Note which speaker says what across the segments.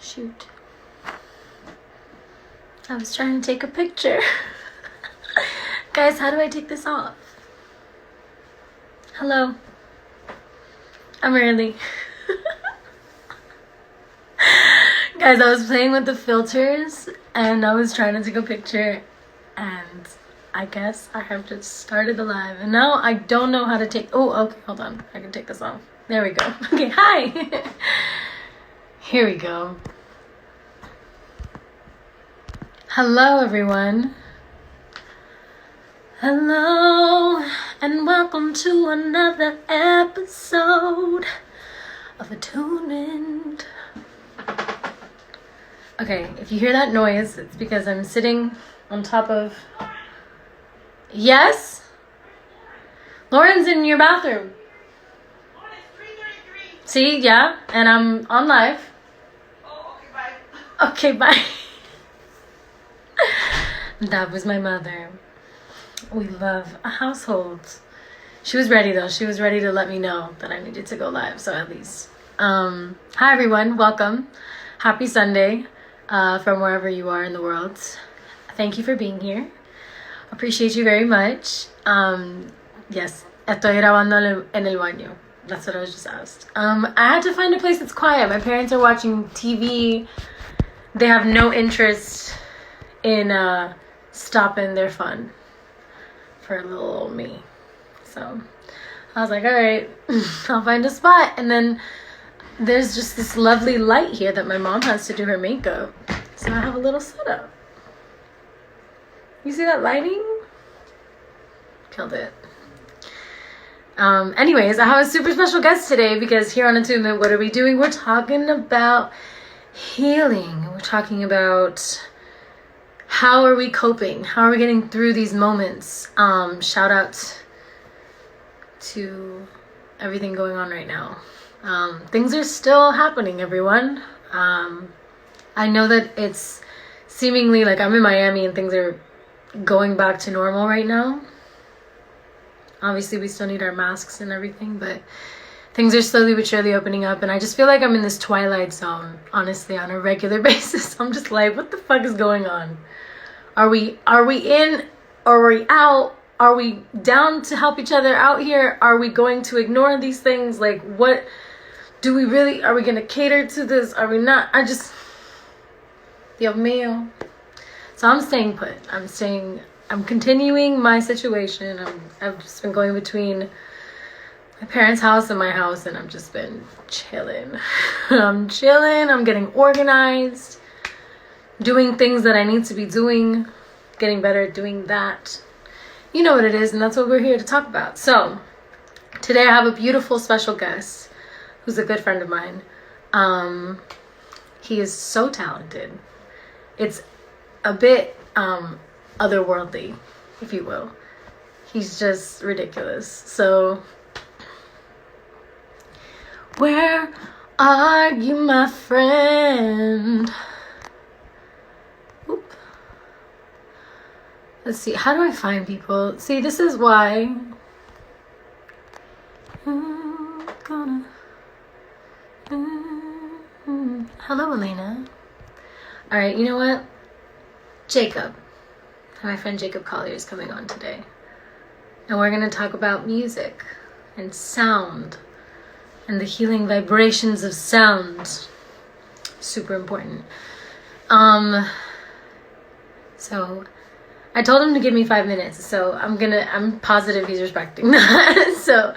Speaker 1: Shoot. I was trying to take a picture. Guys, how do I take this off? Hello. I'm early. Guys, I was playing with the filters and I was trying to take a picture and I guess I have just started the live and now I don't know how to take... Oh, okay, hold on. I can take this off. There we go. Okay, hi. Here we go. Hello, everyone. Hello, and welcome to another episode of Attunement. Okay, if you hear that noise, it's because I'm sitting on top of... Yes? Lauren's in your bathroom. See, yeah, and I'm on live.
Speaker 2: Oh, okay, bye.
Speaker 1: Okay, bye. That was my mother. We love a household. She was ready though. She was ready to let me know that I needed to go live. So at least. Hi everyone. Welcome. Happy Sunday from wherever you are in the world. Thank you for being here. Appreciate you very much. Yes. Estoy grabando en el baño. That's what I was just asked. I had to find a place that's quiet. My parents are watching TV. They have no interest in stopping their fun for little old me. So I was like, all right, I'll find a spot. And then there's just this lovely light here that my mom has to do her makeup. So I have a little setup. You see that lighting? Killed it. Anyways, I have a super special guest today because here on Attunement, what are we doing? We're talking about healing. We're talking about how are we coping? How are we getting through these moments? Shout out to everything going on right now. Things are still happening, everyone. I know that it's seemingly like I'm in Miami and things are going back to normal right now. Obviously, we still need our masks and everything, but things are slowly but surely opening up. And I just feel like I'm in this twilight zone, honestly, on a regular basis. I'm just like, what the fuck is going on? Are we in or are we out? Are we down to help each other out here? Are we going to ignore these things? Like, what do we really, are we going to cater to this? Are we not? Dios mío. So I'm staying put. I'm continuing my situation. I've just been going between my parents' house and my house, and I've just been chilling. I'm chilling. I'm getting organized, doing things that I need to be doing, getting better at doing that. You know what it is, and that's what we're here to talk about. So today I have a beautiful special guest who's a good friend of mine. He is so talented. It's a bit otherworldly, if you will. He's just ridiculous. So, where are you, my friend? Oop. Let's see, how do I find people? See, this is why Hello, Elena. All right, you know what? Jacob. My friend Jacob Collier is coming on today. And we're going to talk about music and sound and the healing vibrations of sound. Super important. So I told him to give me 5 minutes, so I'm positive he's respecting that. So,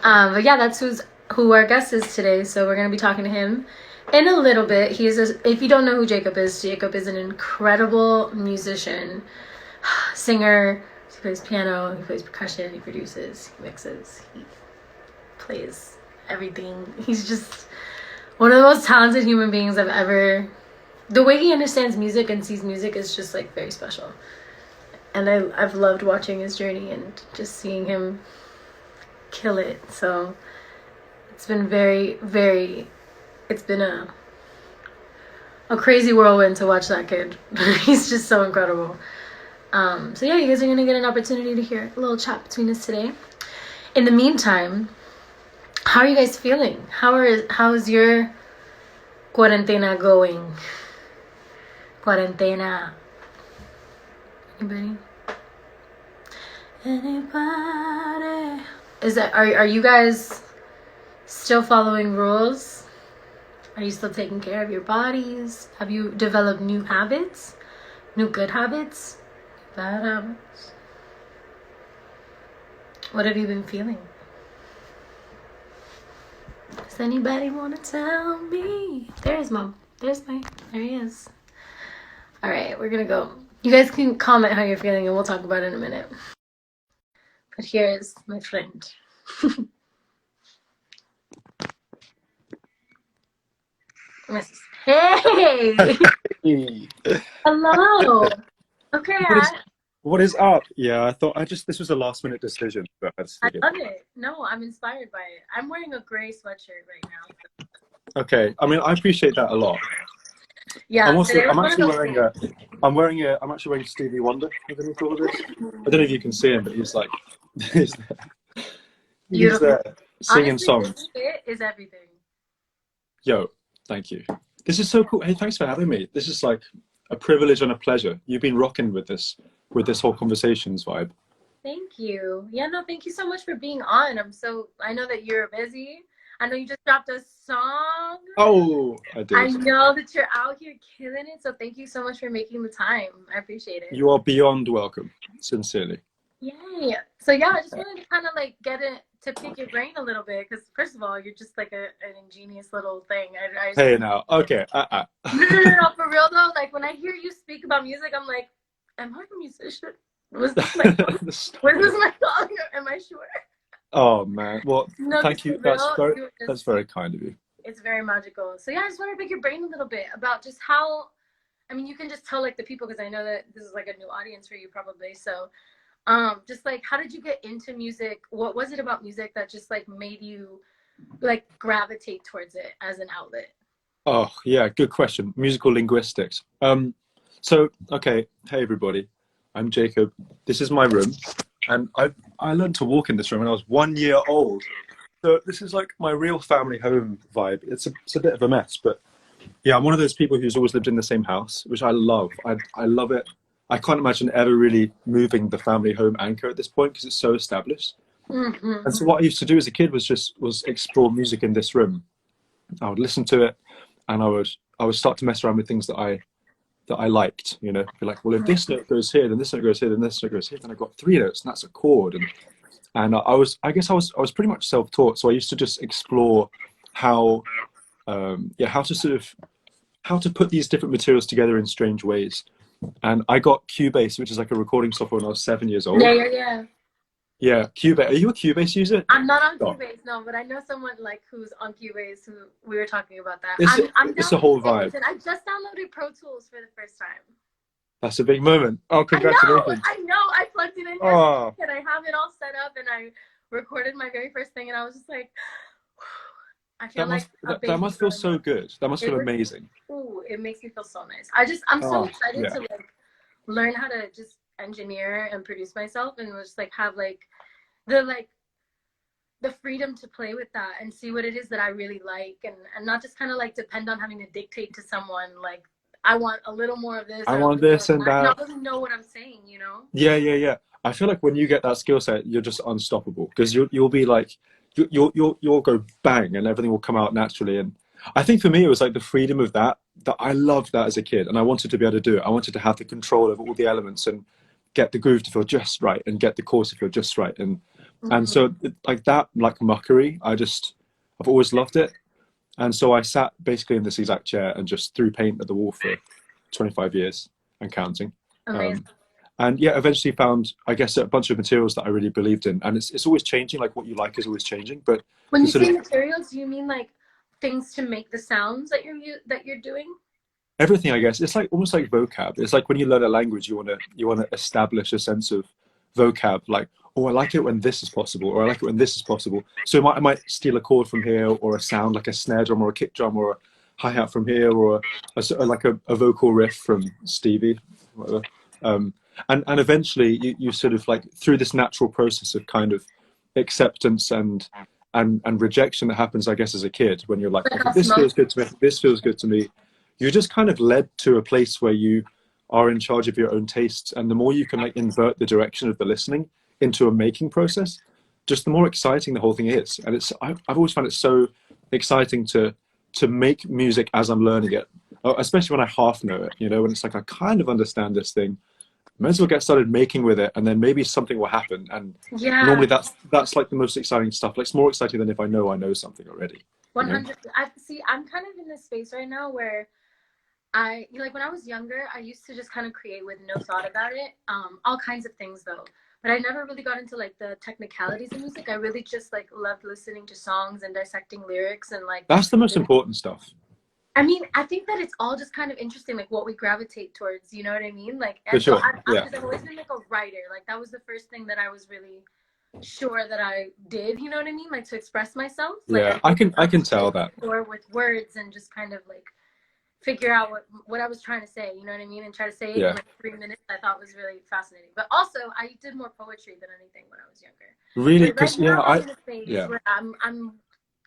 Speaker 1: but yeah, that's who our guest is today. So we're going to be talking to him in a little bit. If you don't know who Jacob is an incredible musician, singer. He plays piano, he plays percussion, he produces, he mixes, he plays everything. He's just one of the most talented human beings I've ever... The way he understands music and sees music is just like very special. And I've loved watching his journey and just seeing him kill it. So it's been it's been a crazy whirlwind to watch that kid. He's just so incredible. So yeah, you guys are gonna get an opportunity to hear a little chat between us today. In the meantime, how are you guys feeling? How's your quarantena going? Quarantena. Anybody? Anybody? Are you guys still following rules? Are you still taking care of your bodies? Have you developed new habits? New good habits? Bad habits? What have you been feeling? Does anybody want to tell me? There he is. All right, we're gonna go. You guys can comment how you're feeling and we'll talk about it in a minute. But here's my friend. Hey! Hello! Okay,
Speaker 3: What is up? Yeah, I thought this was a last minute decision. But
Speaker 1: I love it. No, I'm inspired by it. I'm wearing a gray sweatshirt right now.
Speaker 3: Okay, I mean, I appreciate that a lot.
Speaker 1: Yeah,
Speaker 3: I'm actually wearing Stevie Wonder underneath all of this. I don't know if you can see him, but he's like, he's there singing
Speaker 1: Honestly,
Speaker 3: songs.
Speaker 1: This fit is everything.
Speaker 3: Yo, thank you. This is so cool. Hey, thanks for having me. This is like a privilege and a pleasure. You've been rocking with this whole conversations vibe.
Speaker 1: Thank you. Yeah, no, thank you so much for being on. I know that you're busy. I know you just dropped a song.
Speaker 3: Oh, I did.
Speaker 1: I know that you're out here killing it. So thank you so much for making the time. I appreciate it.
Speaker 3: You are beyond welcome. Sincerely.
Speaker 1: Yay. So yeah, I just wanted to kind of like to pick your brain a little bit. Because first of all, you're just like an ingenious little thing.
Speaker 3: Hey now. Okay.
Speaker 1: No, for real though. Like when I hear you speak about music, I'm like, am I a musician? Was this my calling? Am I sure?
Speaker 3: Oh man, well,
Speaker 1: no,
Speaker 3: thank you. That's very kind of you.
Speaker 1: It's very magical. So yeah, I just want to pick your brain a little bit about just how. I mean, you can just tell like the people because I know that this is like a new audience for you probably. So, just like, how did you get into music? What was it about music that just like made you like gravitate towards it as an outlet?
Speaker 3: Oh yeah, good question. Musical linguistics. So okay, hey everybody, I'm Jacob. This is my room. And I learned to walk in this room when I was 1 year old. So this is like my real family home vibe. It's a bit of a mess, but yeah, I'm one of those people who's always lived in the same house, which I love. I love it. I can't imagine ever really moving the family home anchor at this point because it's so established. Mm-hmm. And so what I used to do as a kid was explore music in this room. I would listen to it, and I would start to mess around with things that I liked, you know, be like, well, if this note goes here, then this note goes here, then this note goes here, then I got 3 notes, and that's a chord. And I was pretty much self-taught, so I used to just explore how to put these different materials together in strange ways. And I got Cubase, which is like a recording software, when I was 7 years old. Yeah, Cubase. Are you a Cubase user?
Speaker 1: I'm not on Cubase, no, but I know someone like who's on Cubase who we were talking about that. It's
Speaker 3: a whole vibe.
Speaker 1: I just downloaded Pro Tools for the first time.
Speaker 3: That's a big moment. Oh, congratulations.
Speaker 1: I know. I plugged it in and I have it all set up and I recorded my very first thing and I was just like, I feel
Speaker 3: that must feel so good. That must feel amazing.
Speaker 1: Ooh, it makes me feel so nice. I'm so excited to like learn how to just engineer and produce myself and just like have like the freedom to play with that and see what it is that I really like and not just kind of like depend on having to dictate to someone like I want a little more of this.
Speaker 3: I want this and that.
Speaker 1: I don't know what I'm saying, you know?
Speaker 3: Yeah. I feel like when you get that skill set, you're just unstoppable because you'll be like you'll go bang and everything will come out naturally. And I think for me it was like the freedom of that I loved that as a kid and I wanted to be able to do it. I wanted to have the control over all the elements and get the groove to feel just right and get the chords to feel just right and so like that like muckery I've always loved it. And so I sat basically in this exact chair and just threw paint at the wall for 25 years and counting. And yeah, eventually found, I guess, a bunch of materials that I really believed in. And it's always changing, like what you like is always changing. But
Speaker 1: when you say materials, do you mean like things to make the sounds that you're doing?
Speaker 3: Everything, I guess. It's like almost like vocab. It's like when you learn a language, you want to establish a sense of vocab, like, oh, I like it when this is possible, or I like it when this is possible. So I might steal a chord from here, or a sound like a snare drum or a kick drum or a hi-hat from here, or like a vocal riff from Stevie, whatever. And eventually you sort of like through this natural process of kind of acceptance and and rejection that happens, I guess, as a kid when you're like,
Speaker 1: Like
Speaker 3: okay,
Speaker 1: I'll
Speaker 3: this
Speaker 1: smoke.
Speaker 3: feels good to me, this feels good to me. You're just kind of led to a place where you are in charge of your own tastes, and the more you can like invert the direction of the listening into a making process, just the more exciting the whole thing is. And I've always found it so exciting to make music as I'm learning it, especially when I half know it. You know, when it's like I kind of understand this thing, might as well get started making with it, and then maybe something will happen. And
Speaker 1: Yeah,
Speaker 3: normally that's like the most exciting stuff. Like it's more exciting than if I know something already. You know?
Speaker 1: 100. I see. I'm kind of in this space right now where like when I was younger, I used to just kind of create with no thought about it. All kinds of things though. But I never really got into like the technicalities of music. I really just like loved listening to songs and dissecting lyrics and like
Speaker 3: That's the most important stuff.
Speaker 1: I mean, I think that it's all just kind of interesting, like what we gravitate towards, you know what I mean? Like,
Speaker 3: For
Speaker 1: and so
Speaker 3: sure. Yeah.
Speaker 1: I've always been like a writer. Like that was the first thing that I was really sure that I did, you know what I mean? Like to express myself. Like
Speaker 3: Yeah. I can tell that.
Speaker 1: or with words and just kind of like figure out what I was trying to say, you know what I mean? And try to say it in
Speaker 3: Yeah.
Speaker 1: like 3 minutes. I thought was really fascinating. But also I did more poetry than anything when I was younger.
Speaker 3: Really,
Speaker 1: But right
Speaker 3: because yeah,
Speaker 1: now I'm in a phase
Speaker 3: yeah.
Speaker 1: where I'm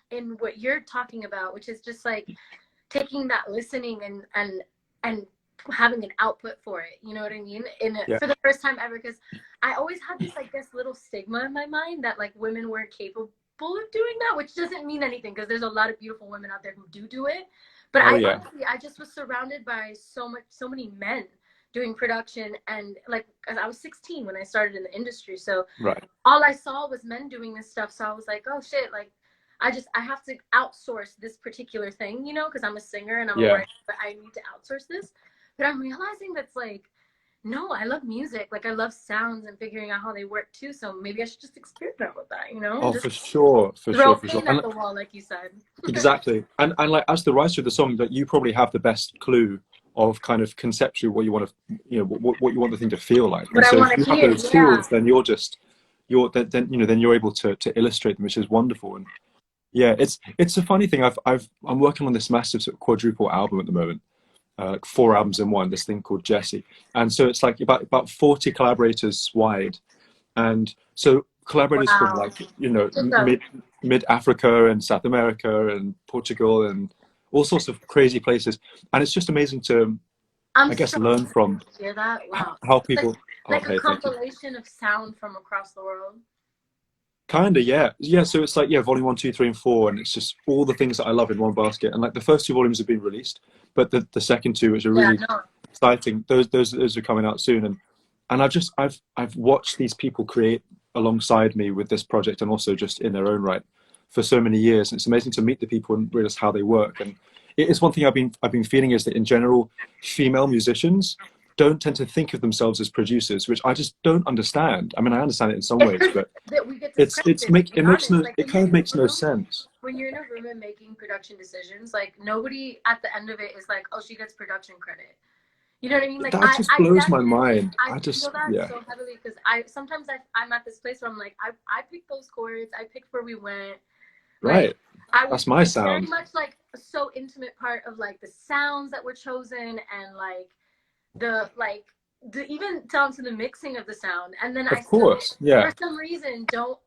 Speaker 1: in what you're talking about, which is just like taking that listening and having an output for it, you know what I mean,
Speaker 3: Yeah.
Speaker 1: for the first time ever, because I always had this, I guess, little stigma in my mind that like women weren't capable of doing that, which doesn't mean anything because there's a lot of beautiful women out there who do it, but
Speaker 3: Oh yeah.
Speaker 1: honestly, I just was surrounded by so many men doing production, and like, cause I was 16 when I started in the industry, so
Speaker 3: Right.
Speaker 1: all I saw was men doing this stuff, so I was like, oh shit, like I have to outsource this particular thing, you know, because I'm a singer and I'm a
Speaker 3: Yeah.
Speaker 1: writer, but I need to outsource this. But I'm realizing that's like, no, I love music. Like I love sounds and figuring out how they work too. So maybe I should just experiment with that, you know, and
Speaker 3: Oh,
Speaker 1: just
Speaker 3: for sure, for
Speaker 1: throw
Speaker 3: sure, for sure.
Speaker 1: paint at the wall, like you said.
Speaker 3: Exactly. And like as the writer of the song, that you probably have the best clue of kind of conceptually what you want to, you know, what you want the thing to feel like.
Speaker 1: What
Speaker 3: And
Speaker 1: I
Speaker 3: so
Speaker 1: want
Speaker 3: if you
Speaker 1: to
Speaker 3: have
Speaker 1: hear,
Speaker 3: those
Speaker 1: yeah.
Speaker 3: tools, then then you know then you're able to illustrate them, which is wonderful. And yeah, it's a funny thing. I'm working on this massive sort of quadruple album at the moment, like 4 albums in one. This thing called Jesse, and so it's like about 40 collaborators wide, and so collaborators from
Speaker 1: Wow.
Speaker 3: like you know
Speaker 1: Just a,
Speaker 3: mid Africa and South America and Portugal and all sorts of crazy places, and it's just amazing to
Speaker 1: I'm
Speaker 3: I guess
Speaker 1: so
Speaker 3: learn from
Speaker 1: happy to hear that. Wow.
Speaker 3: how
Speaker 1: Like
Speaker 3: people. Oh,
Speaker 1: like a
Speaker 3: hey, thank you.
Speaker 1: compilation of sound from across the world.
Speaker 3: Kinda, yeah, yeah. So it's like volume 1, 2, 3, and 4, and it's just all the things that I love in one basket. And like the first 2 volumes have been released, but the second two, which are
Speaker 1: Yeah,
Speaker 3: really
Speaker 1: no.
Speaker 3: exciting, those are coming out soon. And I've watched these people create alongside me with this project, and also just in their own right for so many years. And it's amazing to meet the people and realize how they work. And it is one thing I've been feeling is that in general, female musicians don't tend to think of themselves as producers, which I just don't understand. I mean, I understand it in some
Speaker 1: It's
Speaker 3: ways,
Speaker 1: because
Speaker 3: but
Speaker 1: that we get
Speaker 3: it's
Speaker 1: discredited, to
Speaker 3: make
Speaker 1: be
Speaker 3: it makes
Speaker 1: honest.
Speaker 3: no
Speaker 1: Like
Speaker 3: it
Speaker 1: when you're
Speaker 3: kind of
Speaker 1: in a
Speaker 3: makes no
Speaker 1: room,
Speaker 3: sense.
Speaker 1: when you're in a room and making production decisions, like nobody at the end of it is like, oh, she gets production credit. You know what I mean? Like
Speaker 3: That just
Speaker 1: I
Speaker 3: blows my
Speaker 1: definitely
Speaker 3: mind.
Speaker 1: I
Speaker 3: I
Speaker 1: feel
Speaker 3: just
Speaker 1: that
Speaker 3: yeah.
Speaker 1: so heavily because I sometimes I'm at this place where I'm like I picked those chords, I picked where we went. Like
Speaker 3: Right.
Speaker 1: I was
Speaker 3: That's my
Speaker 1: very
Speaker 3: sound.
Speaker 1: much like a so intimate part of like the sounds that were chosen and the even down to the mixing of the sound. And then I
Speaker 3: Of
Speaker 1: still
Speaker 3: course.
Speaker 1: for
Speaker 3: Yeah.
Speaker 1: some reason don't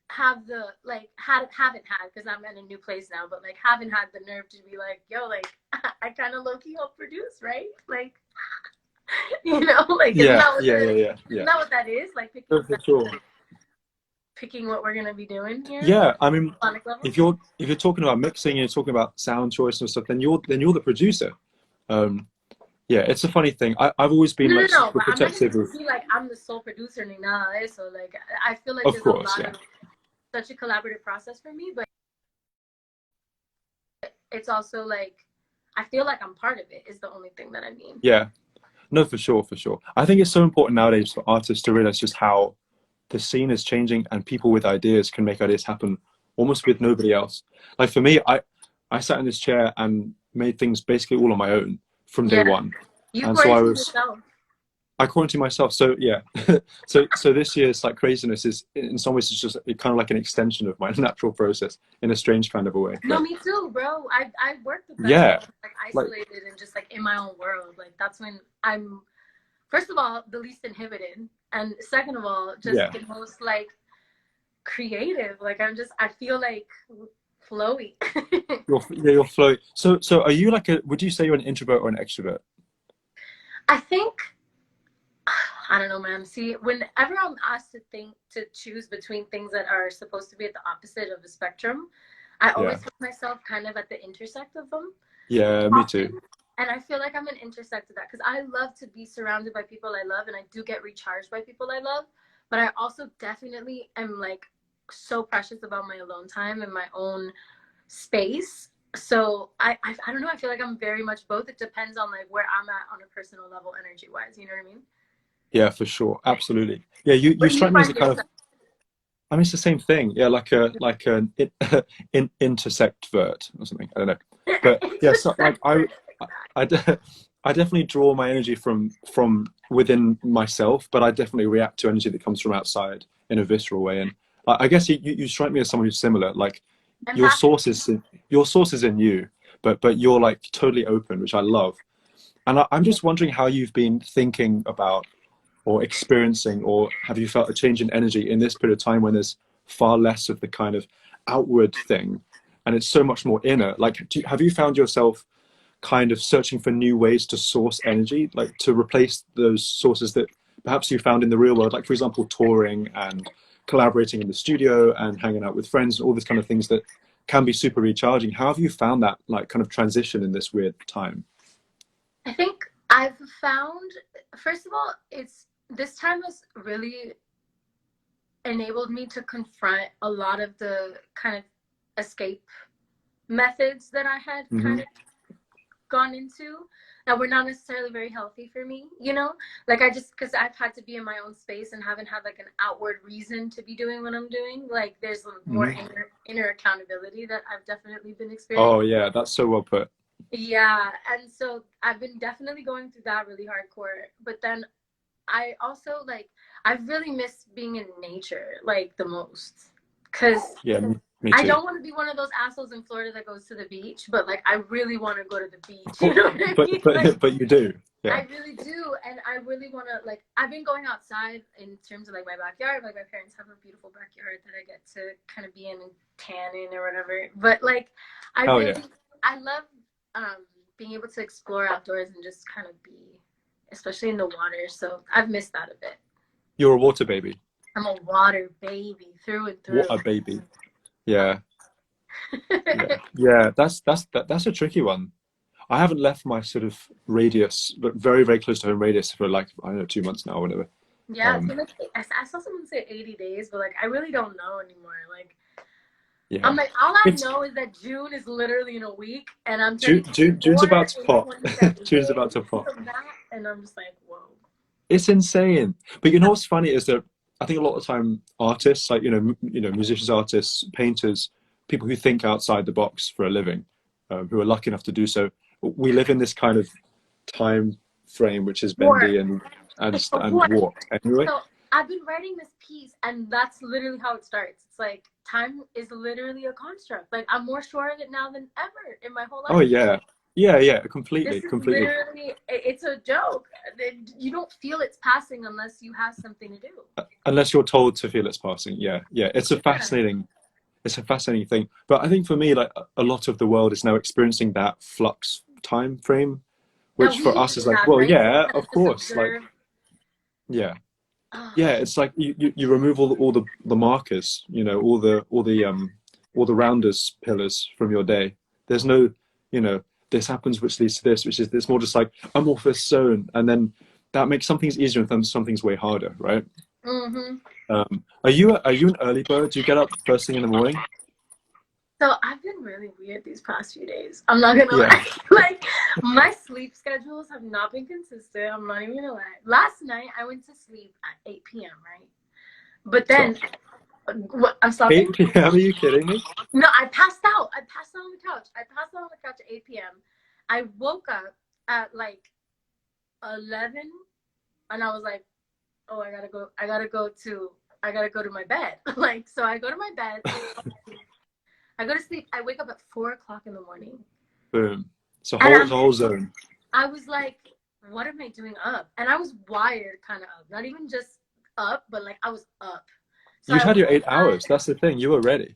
Speaker 1: have the like haven't had because I'm in a new place now, but like haven't had the nerve to be like, yo, like I kind of low key help produce, right? Like you know, like
Speaker 3: Yeah. Yeah. Yeah. Yeah.
Speaker 1: isn't
Speaker 3: Yeah.
Speaker 1: that what that is? Like
Speaker 3: No, for sure.
Speaker 1: picking what we're gonna be doing here,
Speaker 3: Yeah. I mean,
Speaker 1: sonic level.
Speaker 3: if you're talking about mixing, you're talking about sound choice and stuff, then you're the producer. Um, yeah. It's a funny thing. I've always been like
Speaker 1: No,
Speaker 3: super
Speaker 1: but I'm not
Speaker 3: protective
Speaker 1: gonna
Speaker 3: of.
Speaker 1: be like I'm the sole producer ni nada de eso. Like I feel like
Speaker 3: Of
Speaker 1: there's a
Speaker 3: course.
Speaker 1: lot
Speaker 3: Yeah.
Speaker 1: of such a collaborative process for me, but it's also like I feel like I'm part of it is the only thing that I mean.
Speaker 3: Yeah. No, for sure. For sure. I think it's so important nowadays for artists to realize just how the scene is changing, and people with ideas can make ideas happen almost with nobody else. Like for me, I sat in this chair and made things basically all on my own from day
Speaker 1: Yeah,
Speaker 3: one.
Speaker 1: you
Speaker 3: And so
Speaker 1: quarantine yourself.
Speaker 3: I quarantined myself. So yeah, so this year's like craziness is in some ways it's just kind of like an extension of my natural process in a strange kind of a way.
Speaker 1: No,
Speaker 3: But
Speaker 1: me too, bro. I work the best when
Speaker 3: yeah,
Speaker 1: I'm like
Speaker 3: like
Speaker 1: isolated and just like in my own world. Like that's when I'm first of all the least inhibited, and second of all just
Speaker 3: yeah,
Speaker 1: the most like creative. Like I feel like flowy.
Speaker 3: You're flow. So are you like a? Would you say you're an introvert or an extrovert?
Speaker 1: I think I don't know, man. See, whenever I'm asked to choose between things that are supposed to be at the opposite of the spectrum, I
Speaker 3: Yeah.
Speaker 1: always put myself kind of at the intersect of them
Speaker 3: Yeah, me too.
Speaker 1: often. And I feel like I'm an intersect of that because I love to be surrounded by people I love, and I do get recharged by people I love. But I also definitely am like so precious about my alone time and my own space. So I don't know. I feel like I'm very much both. It depends on like where I'm at on a personal level, energy wise. You know what I mean?
Speaker 3: Yeah, for sure. Absolutely. Yeah, you
Speaker 1: Where do you
Speaker 3: strike me as
Speaker 1: find
Speaker 3: a kind of.
Speaker 1: yourself?
Speaker 3: I mean, it's the same thing. Yeah, like an intersect vert or something. I don't know. But yeah, so like I, de- I definitely draw my energy from within myself, but I definitely react to energy that comes from outside in a visceral way. And I guess you strike me as someone who's similar. Like your
Speaker 1: Empathic.
Speaker 3: source is your source is in you, but you're like totally open, which I love. And I'm just wondering how you've been thinking about or experiencing, or have you felt a change in energy in this period of time when there's far less of the kind of outward thing and it's so much more inner? Like, have you found yourself kind of searching for new ways to source energy, like to replace those sources that perhaps you found in the real world, like for example, touring and collaborating in the studio and hanging out with friends, all these kind of things that can be super recharging? How have you found that like kind of transition in this weird time?
Speaker 1: I think I've found, first of all, it's this time has really enabled me to confront a lot of the kind of escape methods that I had kind
Speaker 3: Hmm.
Speaker 1: of gone into that were not necessarily very healthy for me, you know? Like I just because I've had to be in my own space and haven't had like an outward reason to be doing what I'm doing. Like there's more
Speaker 3: Hmm.
Speaker 1: inner accountability that I've definitely been
Speaker 3: Oh
Speaker 1: experiencing.
Speaker 3: yeah, that's so well put.
Speaker 1: Yeah, and so I've been definitely going through that really hardcore. But then I also like I really miss being in nature like the most because
Speaker 3: Yeah, me
Speaker 1: I
Speaker 3: too.
Speaker 1: don't want to be one of those assholes in Florida that goes to the beach, but like I really want to go to the beach. You know what I
Speaker 3: But
Speaker 1: mean? Like
Speaker 3: but you do.
Speaker 1: I
Speaker 3: Yeah.
Speaker 1: really do, and I really want to like. I've been going outside in terms of like my backyard. Like my parents have a beautiful backyard that I get to kind of be in and tan in or whatever. But like, I
Speaker 3: Oh yeah.
Speaker 1: really, I love being able to explore outdoors and just kind of be, especially in the water. So I've missed that a bit.
Speaker 3: You're a water baby.
Speaker 1: I'm a water baby through and
Speaker 3: What
Speaker 1: through.
Speaker 3: a baby. Yeah. Yeah. Yeah. That's a tricky one. I haven't left my sort of radius, but very, very close to home radius for like, I don't know, 2 months now or whatever.
Speaker 1: Yeah, it's
Speaker 3: Um,
Speaker 1: been like I saw someone say 80 days, but like I really don't know anymore. Like I'm
Speaker 3: yeah.
Speaker 1: like all I
Speaker 3: It's
Speaker 1: know is that June is literally in a week, and I'm turning
Speaker 3: June's
Speaker 1: 24
Speaker 3: about to
Speaker 1: in
Speaker 3: pop.
Speaker 1: 27
Speaker 3: June's about
Speaker 1: days
Speaker 3: to pop.
Speaker 1: from that, and I'm just like, whoa.
Speaker 3: It's insane. But you know what's funny is that I think a lot of the time artists, like musicians, artists, painters, people who think outside the box for a living, who are lucky enough to do so, we live in this kind of time frame which is
Speaker 1: War.
Speaker 3: bendy and
Speaker 1: It's a
Speaker 3: and
Speaker 1: war.
Speaker 3: warped anyway.
Speaker 1: So I've been writing this piece, and that's literally how it starts. It's like time is literally a construct. Like I'm more sure of it now than ever in my whole
Speaker 3: Oh
Speaker 1: life.
Speaker 3: yeah, yeah, yeah,
Speaker 1: This
Speaker 3: completely,
Speaker 1: is
Speaker 3: completely.
Speaker 1: literally, it's a joke. You don't feel it's passing unless you have something to do.
Speaker 3: Unless you're told to feel it's passing. Yeah, yeah.
Speaker 1: Yeah.
Speaker 3: It's a fascinating thing. But I think for me, like a lot of the world is now experiencing that flux time frame,
Speaker 1: That
Speaker 3: which
Speaker 1: we
Speaker 3: for
Speaker 1: used
Speaker 3: us
Speaker 1: to
Speaker 3: is like,
Speaker 1: have,
Speaker 3: well,
Speaker 1: right? To
Speaker 3: yeah,
Speaker 1: kind of
Speaker 3: of
Speaker 1: just
Speaker 3: course, like,
Speaker 1: observe.
Speaker 3: yeah,
Speaker 1: Oh,
Speaker 3: yeah. It's like you remove all the markers, all the rounders pillars from your day. There's no, you know, this happens, which leads to this, which is it's more just like amorphous zone, and then that makes some things easier and some things way harder, right?
Speaker 1: hmm.
Speaker 3: Are you an early bird? Do you get up first thing in the morning?
Speaker 1: So I've been really weird these past few days. I'm not gonna
Speaker 3: Yeah.
Speaker 1: lie. Like my sleep schedules have not been consistent. I'm not even gonna lie. Last night I went to sleep at 8 p.m. Right, but then
Speaker 3: Stop.
Speaker 1: what? I'm stopping.
Speaker 3: 8 p.m. Are you kidding me?
Speaker 1: No, I passed out. I passed out on the couch. I passed out on the couch at 8 p.m. I woke up at like 11, and I was like, oh, I gotta go. I gotta go to my bed. Like, so I go to my bed. I go to sleep. I wake up at 4 o'clock in the morning,
Speaker 3: Boom.
Speaker 1: and
Speaker 3: It's a whole zone.
Speaker 1: I was like, what am I doing up? And I was wired kind of up, not even just up, but like I was up. So
Speaker 3: You'd
Speaker 1: I
Speaker 3: had your
Speaker 1: woke
Speaker 3: 8 hours.
Speaker 1: up,
Speaker 3: That's the thing. You were ready.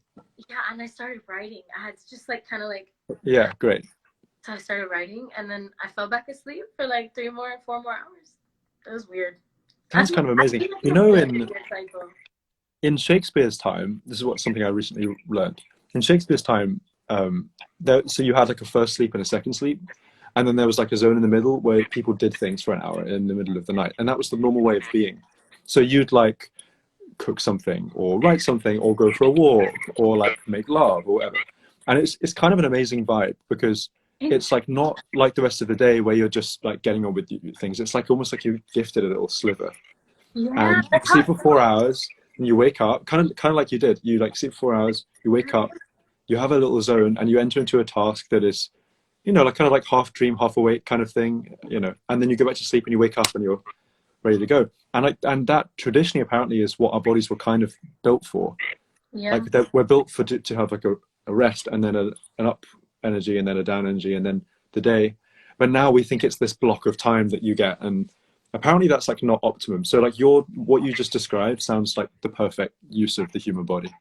Speaker 1: yeah, and I started writing. I had just like kind of like,
Speaker 3: Yeah, great.
Speaker 1: so I started writing, and then I fell back asleep for like 4 more hours. It was weird.
Speaker 3: Sounds kind of
Speaker 1: I
Speaker 3: amazing.
Speaker 1: think it's
Speaker 3: You
Speaker 1: a
Speaker 3: know,
Speaker 1: really weird cycle.
Speaker 3: in Shakespeare's time, this is something I recently learned. In Shakespeare's time, so you had like a first sleep and a second sleep, and then there was like a zone in the middle where people did things for an hour in the middle of the night, and that was the normal way of being. So you'd like cook something, or write something, or go for a walk, or like make love, or whatever. And it's kind of an amazing vibe because it's like not like the rest of the day where you're just like getting on with things. It's like almost like you're gifted a little sliver,
Speaker 1: Yeah,
Speaker 3: and you
Speaker 1: that's how
Speaker 3: sleep
Speaker 1: it
Speaker 3: for 4 hours and you wake up kind of like you did. You like sleep for 4 hours, you wake up, you have a little zone, and you enter into a task that is, like kind of like half dream half awake kind of thing, and then you go back to sleep and you wake up and you're ready to go. And that traditionally apparently is what our bodies were kind of built for.
Speaker 1: Yeah.
Speaker 3: Like we're built for to have like a rest, and then an up energy, and then a down energy, and then the day. But now we think it's this block of time that you get, and apparently that's like not optimum. So like what you just described sounds like the perfect use of the human body.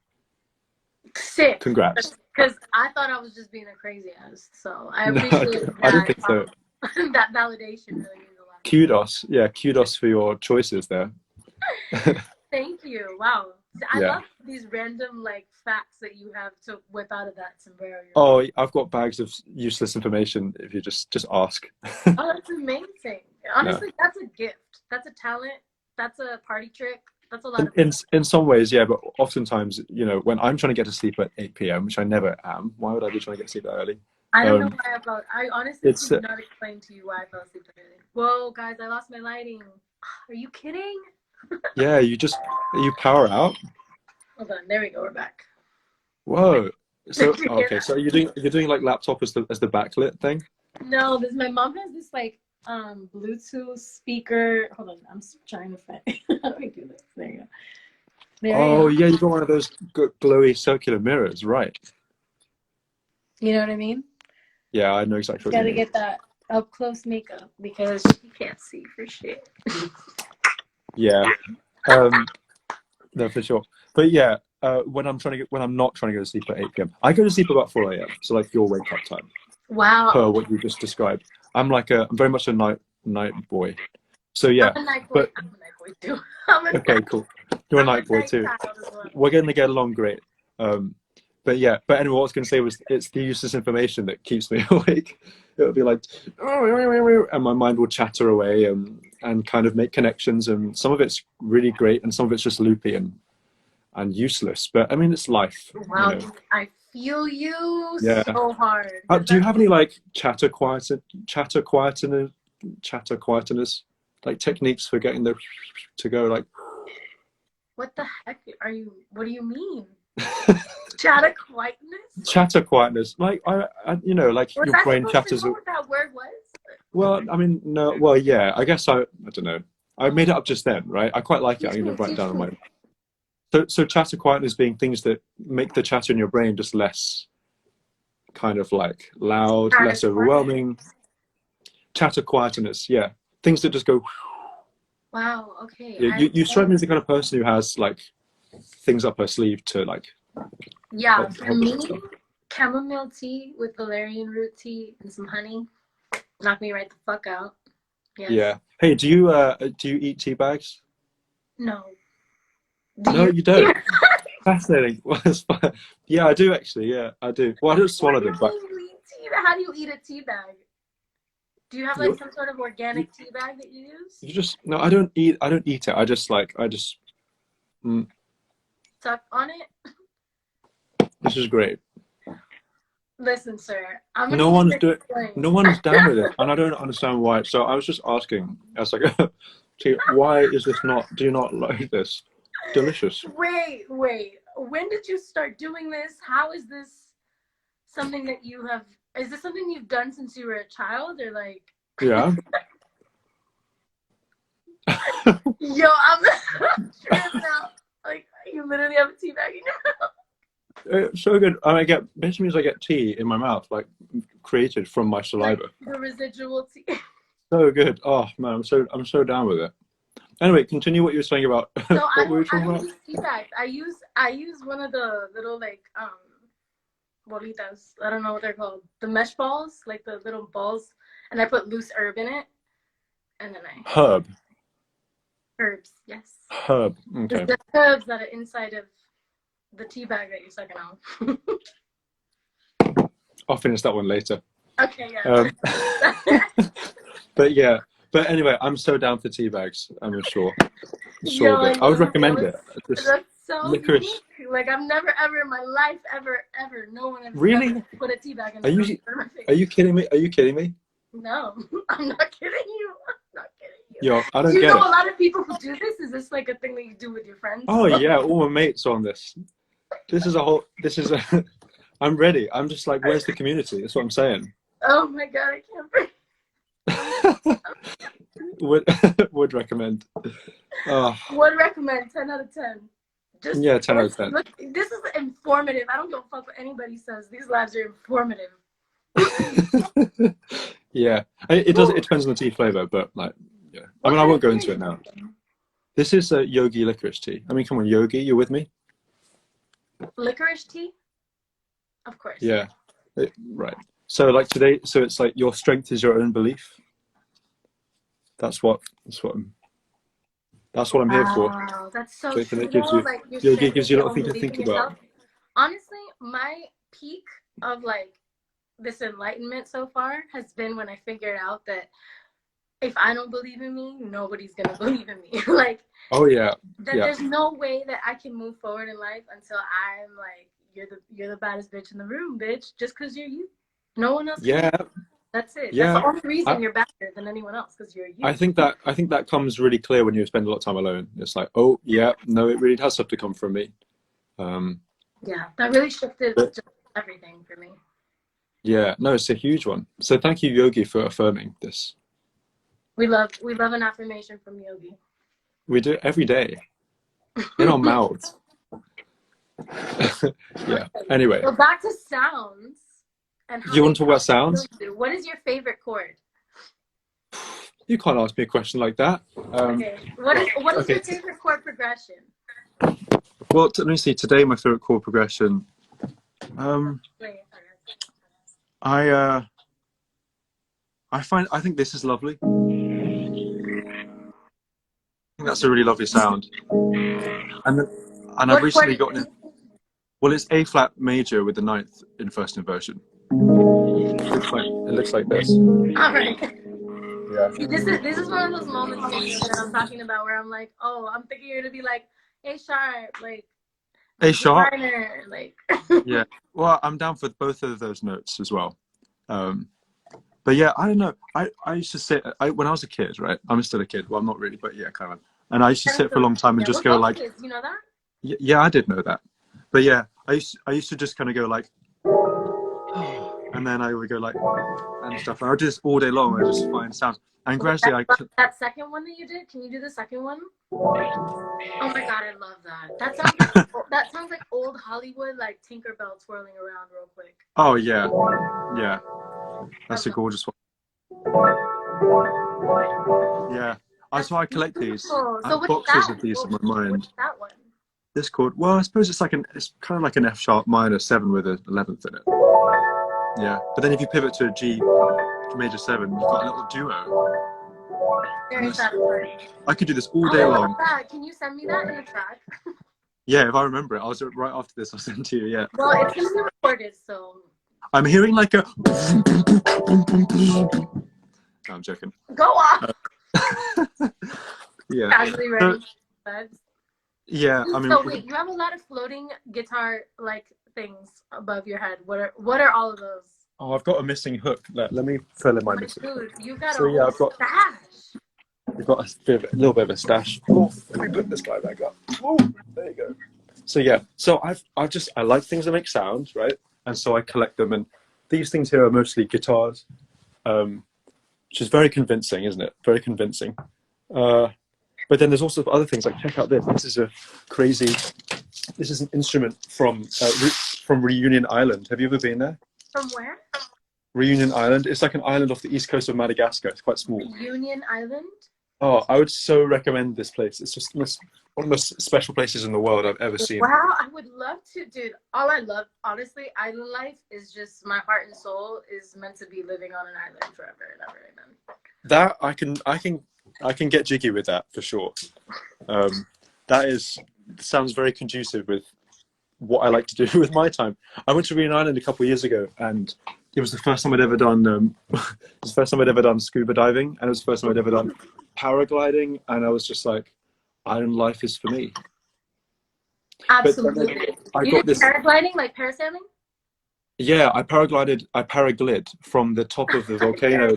Speaker 1: Sick.
Speaker 3: Congrats.
Speaker 1: Because I thought I was just being a crazy ass. So I
Speaker 3: No,
Speaker 1: appreciate that.
Speaker 3: I don't think so.
Speaker 1: That validation really means a lot.
Speaker 3: Kudos. Yeah, kudos for your choices there.
Speaker 1: Thank you. Wow. I
Speaker 3: Yeah.
Speaker 1: love these random like facts that you have to whip out of that sombrero.
Speaker 3: Oh, I've got bags of useless information if you just ask.
Speaker 1: Oh, that's amazing. Honestly, that's a gift. That's a talent. That's a party trick. That's a lot of
Speaker 3: In some ways, yeah, but oftentimes, when I'm trying to get to sleep at 8 p.m., which I never am, why would I be trying to get to sleep that early?
Speaker 1: I don't know why I honestly
Speaker 3: it's,
Speaker 1: could not explain to you why I fell asleep that early. Whoa, guys, I lost my lighting. Are you kidding?
Speaker 3: Yeah, you power out.
Speaker 1: Hold on, there we go. We're back.
Speaker 3: Whoa. So okay, so you're doing like laptop as the backlit thing?
Speaker 1: No, my mom has this like Bluetooth speaker. Hold on, I'm trying to find. How do I do this? There you go.
Speaker 3: Oh yeah, you got one of those glowy circular mirrors, right?
Speaker 1: You know what I mean?
Speaker 3: Yeah, I know exactly what
Speaker 1: you
Speaker 3: you
Speaker 1: mean. Gotta get that up close makeup because you can't see for shit.
Speaker 3: Yeah. No, for sure. But yeah, when I'm not trying to go to sleep at 8 p.m., I go to sleep about 4 a.m. So like your wake up time.
Speaker 1: Wow.
Speaker 3: Per what you just described. I'm very much a night boy. So yeah.
Speaker 1: I'm a night boy. I'm a night boy too.
Speaker 3: Okay, cool. You're a night boy too. We're going to get along great. But anyway, what I was going to say was it's the useless information that keeps me awake. It'll be like, and my mind will chatter away and kind of make connections, and some of it's really great and some of it's just loopy and useless. But I mean, it's life.
Speaker 1: Wow, I feel you so hard.
Speaker 3: Do you have any like chatter quieteners, like techniques for getting to go like?
Speaker 1: What the heck are you? What do you mean? Chatter quietness?
Speaker 3: Chatter quietness, like I like
Speaker 1: was
Speaker 3: your brain chatters.
Speaker 1: To know what that word was?
Speaker 3: Well, I mean, no. Well, yeah. I guess I don't know. I made it up just then, right? I quite like it. I'm going to write it down on my. So chatter quietness being things that make the chatter in your brain just less, kind of like loud, less overwhelming. Chatter quietness, yeah. Things that just go.
Speaker 1: Wow. Okay.
Speaker 3: Yeah, you strike me as the kind of person who has like things up her sleeve to like.
Speaker 1: Yeah, for me, chamomile tea with valerian root tea and some honey knock me right the fuck out. Yes. Yeah.
Speaker 3: Hey, do you eat tea bags?
Speaker 1: No.
Speaker 3: No, you don't. Fascinating. Well, yeah, I do actually. Yeah, I do. Well, I don't swallow them, but.
Speaker 1: How do you eat a tea bag? Do you have like some sort of organic tea bag that you use?
Speaker 3: No, I don't eat it. I just.
Speaker 1: Suck on it.
Speaker 3: This is great.
Speaker 1: Listen, sir.
Speaker 3: No one's down with it, and I don't understand why. So I was just asking. I was like, why is this not? Do you not like this? Delicious.
Speaker 1: Wait. When did you start doing this? How is this something that you have? Is this something you've done since you were a child, or like?
Speaker 3: Yeah.
Speaker 1: Yo, I'm tripping out. Like you literally have a tea bag in your mouth.
Speaker 3: It's so good. I get basically means I get tea in my mouth, like created from my saliva.
Speaker 1: Like the residual tea.
Speaker 3: So good. Oh man, I'm so down with it. Anyway, continue what you were saying about
Speaker 1: So
Speaker 3: what we were
Speaker 1: I
Speaker 3: talking
Speaker 1: don't
Speaker 3: about.
Speaker 1: use tea bags. I use one of the little like bolitas. I don't know what they're called. The mesh balls, like the little balls, and I put loose herb in it, and then I
Speaker 3: Herb.
Speaker 1: herbs. Yes.
Speaker 3: Herb. Okay.
Speaker 1: There's the herbs that are inside of the tea bag that you're sucking on.
Speaker 3: I'll finish that one later.
Speaker 1: Okay, yeah.
Speaker 3: But yeah. But anyway, I'm so down for tea bags. I'm sure.
Speaker 1: Yo,
Speaker 3: Sure, I would recommend it. Just
Speaker 1: that's so
Speaker 3: licorice.
Speaker 1: unique. Like I've never ever in my life ever no one has
Speaker 3: Really?
Speaker 1: ever put a tea bag in
Speaker 3: Are you? Are you kidding me? Are you kidding me?
Speaker 1: No, I'm not kidding you. I'm not kidding you.
Speaker 3: Yo, I don't
Speaker 1: Do you
Speaker 3: get
Speaker 1: know
Speaker 3: it.
Speaker 1: a lot of people who do this? Is this like a thing that you do with your friends?
Speaker 3: Oh yeah, all my mates are on this. This is a whole. This is a. I'm ready. I'm just like, where's the community? That's what I'm saying.
Speaker 1: Oh my god, I can't breathe.
Speaker 3: would recommend.
Speaker 1: Would recommend 10 out of 10. Just
Speaker 3: Yeah, 10 out of 10.
Speaker 1: Look, this is informative. I don't give a fuck what anybody says. These labs are informative.
Speaker 3: Yeah, it does. It depends on the tea flavor, but like, yeah. I mean, I won't go into it now. This is a Yogi licorice tea. I mean, come on, Yogi, you with me?
Speaker 1: Licorice tea? Of course.
Speaker 3: Yeah, right. So like today, so it's like your strength is your own belief. That's what I'm here for.
Speaker 1: Wow, that's so
Speaker 3: Jason,
Speaker 1: true.
Speaker 3: it gives you,
Speaker 1: Like,
Speaker 3: Yogi gives you a lot of things to think about.
Speaker 1: Honestly, my peak of like this enlightenment so far has been when I figured out that if I don't believe in me, nobody's gonna believe in me. Like,
Speaker 3: Oh yeah,
Speaker 1: that
Speaker 3: yeah.
Speaker 1: there's no way that I can move forward in life until I'm like, you're the baddest bitch in the room, bitch. Just because you're you, no one else.
Speaker 3: Yeah,
Speaker 1: that's it.
Speaker 3: yeah.
Speaker 1: That's the only reason you're better than anyone else, because you're you.
Speaker 3: I think that comes really clear when you spend a lot of time alone. It's like, oh yeah, no, it really does have to come from me.
Speaker 1: Yeah, that really shifted just everything for me.
Speaker 3: Yeah, no, it's a huge one. So thank you, Yogi, for affirming this.
Speaker 1: We love an affirmation from Yogi.
Speaker 3: We do it every day in our mouths. Yeah. Anyway,
Speaker 1: So back to sounds. And
Speaker 3: you want to talk about sounds?
Speaker 1: What is your favorite chord?
Speaker 3: You can't ask me a question like that.
Speaker 1: Okay. What is your favorite chord progression?
Speaker 3: Well, let me see. Today, my favorite chord progression. I think this is lovely. I think that's a really lovely sound. And I've recently gotten it. Well, it's A flat major with the ninth in first inversion. It looks like this.
Speaker 1: All right.
Speaker 3: Yeah.
Speaker 1: See, this is one of those moments that I'm talking about where I'm like, oh, I'm thinking you're gonna be like A sharp, like
Speaker 3: A sharp.
Speaker 1: minor, like.
Speaker 3: Yeah. Well, I'm down for both of those notes as well. But yeah, I don't know. I used to sit when I was a kid, right? I'm still a kid. Well, I'm not really, but yeah, kind of. And I used to sit for a long time and just go like.
Speaker 1: Kids, you know that?
Speaker 3: Yeah, I did know that. But yeah, I used to just kind of go like, and then I would go like, and stuff. And I would do this all day long. I just find sounds. And gradually,
Speaker 1: that second one that you did. Can you do the second one? Oh my god, I love that. That sounds like old Hollywood, like Tinkerbell twirling around real quick.
Speaker 3: Oh yeah, yeah. That's a gorgeous one. Yeah. That's why I collect these.
Speaker 1: So
Speaker 3: I have boxes of these in my mind.
Speaker 1: What's that one?
Speaker 3: This chord, well, I suppose it's kind of like an F sharp minor 7 with an 11th in it. Yeah, but then if you pivot to a G major 7, you've got a little duo.
Speaker 1: Very satisfying.
Speaker 3: I could do this all day long.
Speaker 1: Can you send me that in a track?
Speaker 3: Yeah, if I remember it. I'll do it right after this. I'll send it to you. Yeah.
Speaker 1: Well, it's gonna be recorded, so.
Speaker 3: I'm hearing like a. No, I'm joking.
Speaker 1: Go off.
Speaker 3: Yeah.
Speaker 1: Casually ready.
Speaker 3: Yeah, I mean.
Speaker 1: So wait, you have a lot of floating guitar like things above your head. What are all of those?
Speaker 3: Oh, I've got a missing hook. Let me fill in my missing
Speaker 1: hook. You got
Speaker 3: so, yeah, I've got
Speaker 1: stash.
Speaker 3: We've got a little bit of a stash. Oh, let me put this guy back up. Oh, there you go. So yeah, so I like things that make sounds, right? And so I collect them, and these things here are mostly guitars, which is very convincing, isn't it? Very convincing. But then there's also other things, like check out this. This is an instrument from Reunion Island. Have you ever been there?
Speaker 1: From where?
Speaker 3: Reunion Island. It's like an island off the east coast of Madagascar. It's quite small.
Speaker 1: Reunion Island?
Speaker 3: Oh, I would so recommend this place. It's just one of the most special places in the world I've ever seen.
Speaker 1: Wow, I would love to, dude. All I love, honestly, island life is just my heart and soul is meant to be living on an island forever and ever. Amen.
Speaker 3: That I can get jiggy with that for sure. That sounds very conducive with what I like to do with my time. I went to Green Island a couple of years ago, and it was the first time I'd ever done. It was the first time I'd ever done scuba diving, and it was the first time I'd ever done paragliding, and I was just like, island life is for me.
Speaker 1: Absolutely.
Speaker 3: I
Speaker 1: You
Speaker 3: got
Speaker 1: did
Speaker 3: this.
Speaker 1: paragliding, like parasailing?
Speaker 3: Yeah, I paraglid from the top of the volcano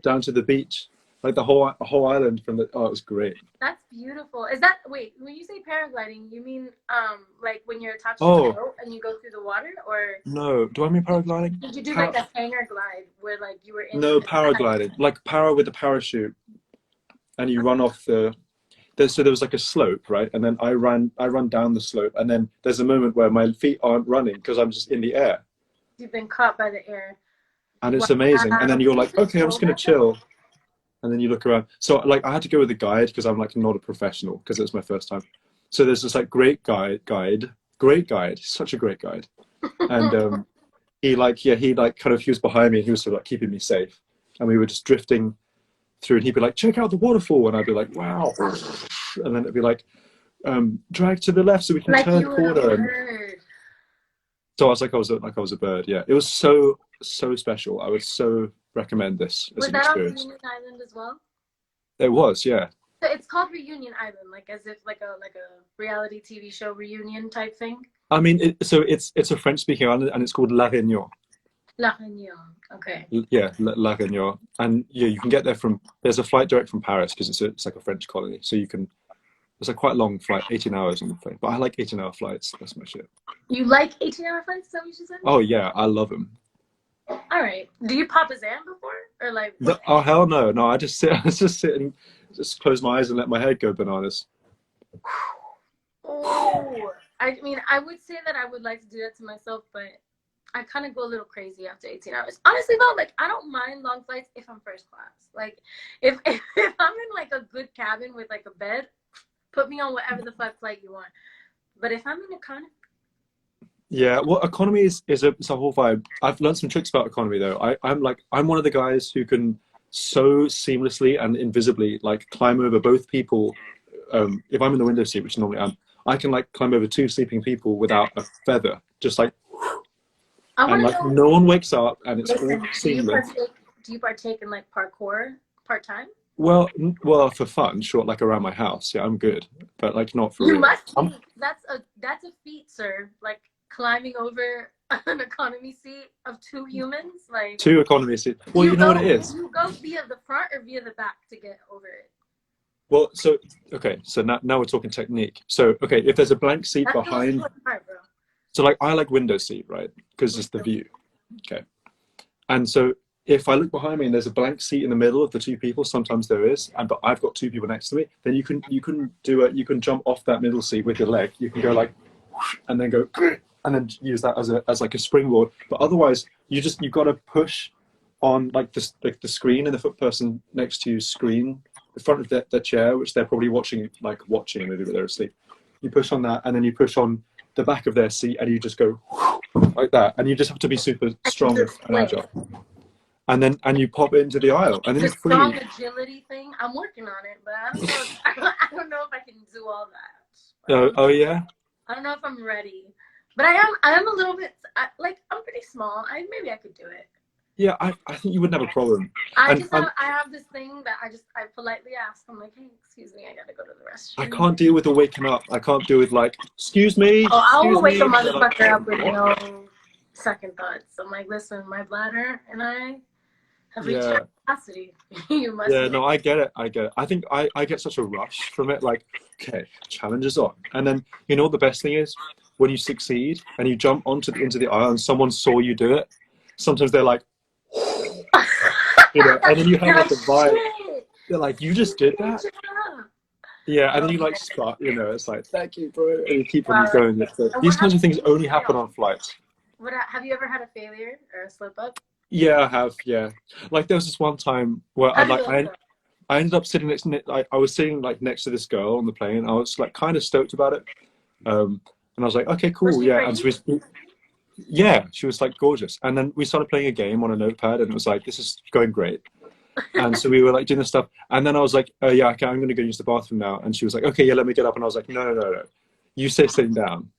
Speaker 3: down to the beach, like the whole island from the. Oh, it was great.
Speaker 1: That's beautiful. Is that wait? When you say paragliding, you mean like when you're attached to
Speaker 3: Oh
Speaker 1: the boat and you go through the water, or
Speaker 3: no, do I mean paragliding?
Speaker 1: did you do like a hanger glide where like you were in?
Speaker 3: No, paragliding, like para with a parachute, and you run off so there was like a slope, right? And then I run down the slope, and then there's a moment where my feet aren't running because I'm just in the air.
Speaker 1: You've been caught by the air.
Speaker 3: And it's amazing. And then you're like, okay, I'm just gonna chill. And then you look around. So like I had to go with a guide because I'm like not a professional because it was my first time. So there's this like great guide, such a great guide. And he was behind me and he was sort of like keeping me safe. And we were just drifting through, and he'd be like, check out the waterfall, and I'd be like, wow. And then it'd be like, drag to the left so we can turn the corner. So I was like, I was a bird. Yeah, it was so special. I would so recommend this as an experience.
Speaker 1: Was that on Reunion Island as well?
Speaker 3: It was, yeah.
Speaker 1: So it's called Reunion Island, like as if like a reality TV show reunion type thing.
Speaker 3: I mean, it's a French-speaking island, and it's called La Réunion.
Speaker 1: La Réunion. Okay.
Speaker 3: Yeah, La Réunion, and yeah, you can get there there's a flight direct from Paris because it's like a French colony, so you can. It's a quite long flight, 18 hours on the plane, but I like 18-hour flights. That's my shit.
Speaker 1: You like 18-hour flights? Is that what you said?
Speaker 3: Oh yeah, I love them.
Speaker 1: All right. Do you pop a Zan before, or like?
Speaker 3: No, oh hell no, no! I just sit and just close my eyes and let my head go bananas.
Speaker 1: Oh, I mean, I would say that I would like to do that to myself, but I kind of go a little crazy after 18 hours. Honestly, though, like I don't mind long flights if I'm first class. Like if I'm in like a good cabin with like a bed, put me on whatever the fuck flight you want. But if I'm in economy.
Speaker 3: Yeah, well, economy is it's a whole vibe. I've learned some tricks about economy though. I'm one of the guys who can so seamlessly and invisibly like climb over both people. If I'm in the window seat, which normally I can like climb over two sleeping people without a feather, just like. And like no one wakes up, and it's all seamless.
Speaker 1: Do you partake in like parkour part-time?
Speaker 3: Well, for fun, sure, like around my house. Yeah, I'm good, but like not for real.
Speaker 1: You must be. That's a feat, sir. Like climbing over an economy seat of two humans, like
Speaker 3: two economy seats. Well, you know what it is.
Speaker 1: Do you go via the front or via the back to get over it?
Speaker 3: Well, so okay, so now we're talking technique. So okay, if there's a blank seat behind. So like I like window seat, right? Because it's the view. Okay. And so if I look behind me and there's a blank seat in the middle of the two people, sometimes there is, but I've got two people next to me, then you can jump off that middle seat with your leg. You can go like and then go and then use that as like a springboard. But otherwise you've got to push on like the screen, and the foot person next to you screen, the front of their chair, which they're probably watching a movie, but they're asleep. You push on that, and then you push on the back of their seat, and you just go like that, and you just have to be super strong and agile. And you pop it into the aisle, and then
Speaker 1: the
Speaker 3: you're free.
Speaker 1: Strong agility thing. I'm working on it, but I don't know if I can do all that.
Speaker 3: Oh yeah.
Speaker 1: I don't know if I'm ready, but I am a little bit I'm pretty small. Maybe I could do it.
Speaker 3: Yeah, I think you wouldn't have a problem.
Speaker 1: I have this thing that I politely ask. I'm like, hey, excuse me, I gotta go to the restroom.
Speaker 3: I can't deal with the waking up. I can't deal with like, excuse me.
Speaker 1: Oh, I'll wake a motherfucker up with no second thoughts. I'm like, listen, my bladder and I have reached capacity. You must.
Speaker 3: Yeah, no, I get it. I think I get such a rush from it. Like, okay, challenge is on, and then you know what the best thing is when you succeed and you jump into the aisle and someone saw you do it. Sometimes they're like. And then you have like a vibe. They're like, you just did that? Yeah, and then you like start, it's like, thank you, bro. And you keep on going. These kinds of things only happen on flights.
Speaker 1: Have you ever had a failure or a slip up?
Speaker 3: Yeah, I have, yeah. Like there was this one time where I ended up sitting next. I was sitting like next to this girl on the plane. I was like kind of stoked about it, and I was like, okay,
Speaker 1: Was
Speaker 3: cool,
Speaker 1: she
Speaker 3: yeah. And
Speaker 1: pretty?
Speaker 3: so yeah, she was like gorgeous. And then we started playing a game on a notepad, and it was like, this is going great. And so we were like doing this stuff, and then I was like, yeah, okay, I'm going to go use the bathroom now. And she was like, okay, yeah, let me get up. And I was like, no, no, no, no, you stay sitting down.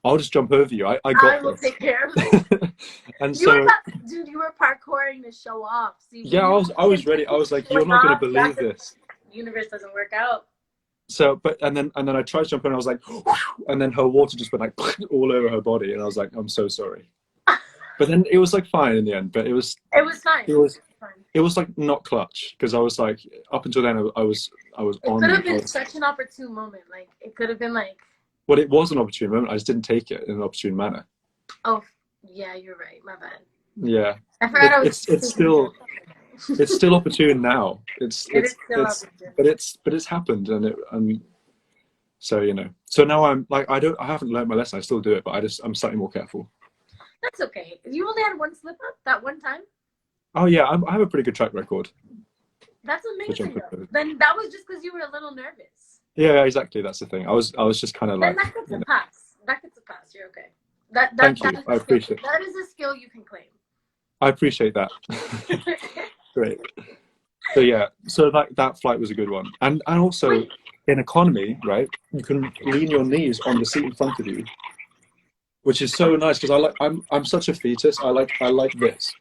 Speaker 3: I'll just jump over you. I
Speaker 1: I
Speaker 3: got
Speaker 1: will
Speaker 3: this.
Speaker 1: take care of it.
Speaker 3: And
Speaker 1: You were
Speaker 3: so
Speaker 1: not, dude. You were parkouring to show off. See, when
Speaker 3: yeah,
Speaker 1: you
Speaker 3: I was ready. I was like, you're
Speaker 1: showing
Speaker 3: not going to
Speaker 1: off,
Speaker 3: believe this.
Speaker 1: the universe doesn't work out.
Speaker 3: So, but and then I tried to jump in. I was like, and then her water just went like all over her body, and I was like, I'm so sorry. But then it was like fine in the end. But
Speaker 1: It was fine.
Speaker 3: it was
Speaker 1: Fine.
Speaker 3: it was like not clutch because I was like up until then I was
Speaker 1: It
Speaker 3: on.
Speaker 1: could have been such an opportune moment. Like it could have been like,
Speaker 3: Well, it was an opportune moment. I just didn't take it in an opportune manner.
Speaker 1: oh yeah, you're right. My bad.
Speaker 3: Yeah,
Speaker 1: I forgot I was.
Speaker 3: it's still opportune now.
Speaker 1: It is still opportune.
Speaker 3: But it's happened and so you know. So now I'm like I haven't learned my lesson. I still do it, but I'm slightly more careful.
Speaker 1: That's okay. You only had one slip up that one time.
Speaker 3: Oh yeah, I have a pretty good track record.
Speaker 1: That's amazing.
Speaker 3: Which
Speaker 1: Though. Then that was just because you were a little nervous.
Speaker 3: Yeah, exactly. That's the thing. I was just kind of like.
Speaker 1: Then that gets a pass. That gets a pass. You're okay.
Speaker 3: Thank you. I appreciate it.
Speaker 1: That is a skill you can claim.
Speaker 3: I appreciate that. Great. So yeah, so that flight was a good one, and also in economy, right? You can lean your knees on the seat in front of you, which is so nice because I'm such a fetus. I like this,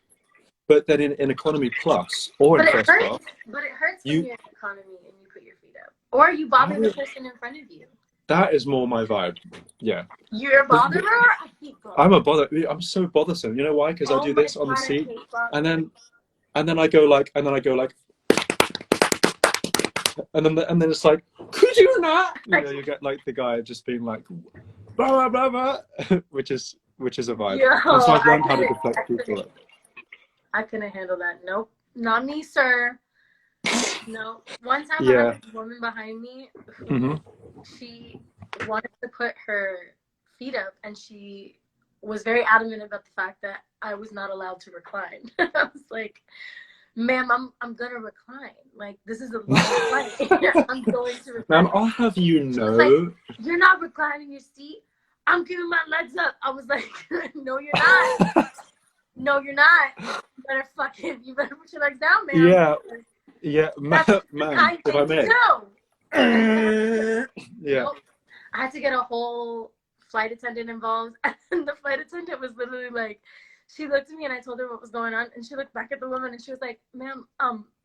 Speaker 3: but then in economy plus or in first class,
Speaker 1: but it hurts when you're in economy and you put your feet up, or you bother the person in front of you.
Speaker 3: That is more my vibe. Yeah.
Speaker 1: You're a botherer? I hate bothering.
Speaker 3: I'm a bother. I'm so bothersome. You know why? Because I do this on the seat, and then I go like, and then it's like, could you not? You know, you get like the guy just being like, blah blah blah blah, which is a vibe.
Speaker 1: Yo,
Speaker 3: and so I've learned how to deflect people.
Speaker 1: I couldn't handle that. Nope, not me, sir. No. One time,
Speaker 3: Yeah.
Speaker 1: I had a woman behind me. She wanted to put her feet up, and she was very adamant about the fact that I was not allowed to recline. I was like, ma'am, I'm gonna recline. Like, this is a long flight. I'm going to recline.
Speaker 3: Ma'am, I'll have you know.
Speaker 1: Like, you're not reclining your seat. I'm giving my legs up. I was like, no, you're not. No, you're not. You better put your legs down, ma'am.
Speaker 3: Yeah. Yeah, ma'am, if I may. Yeah.
Speaker 1: Well, I had to get a whole flight attendant involved, and the flight attendant was literally like, she looked at me and I told her what was going on, and she looked back at the woman and she was like, ma'am,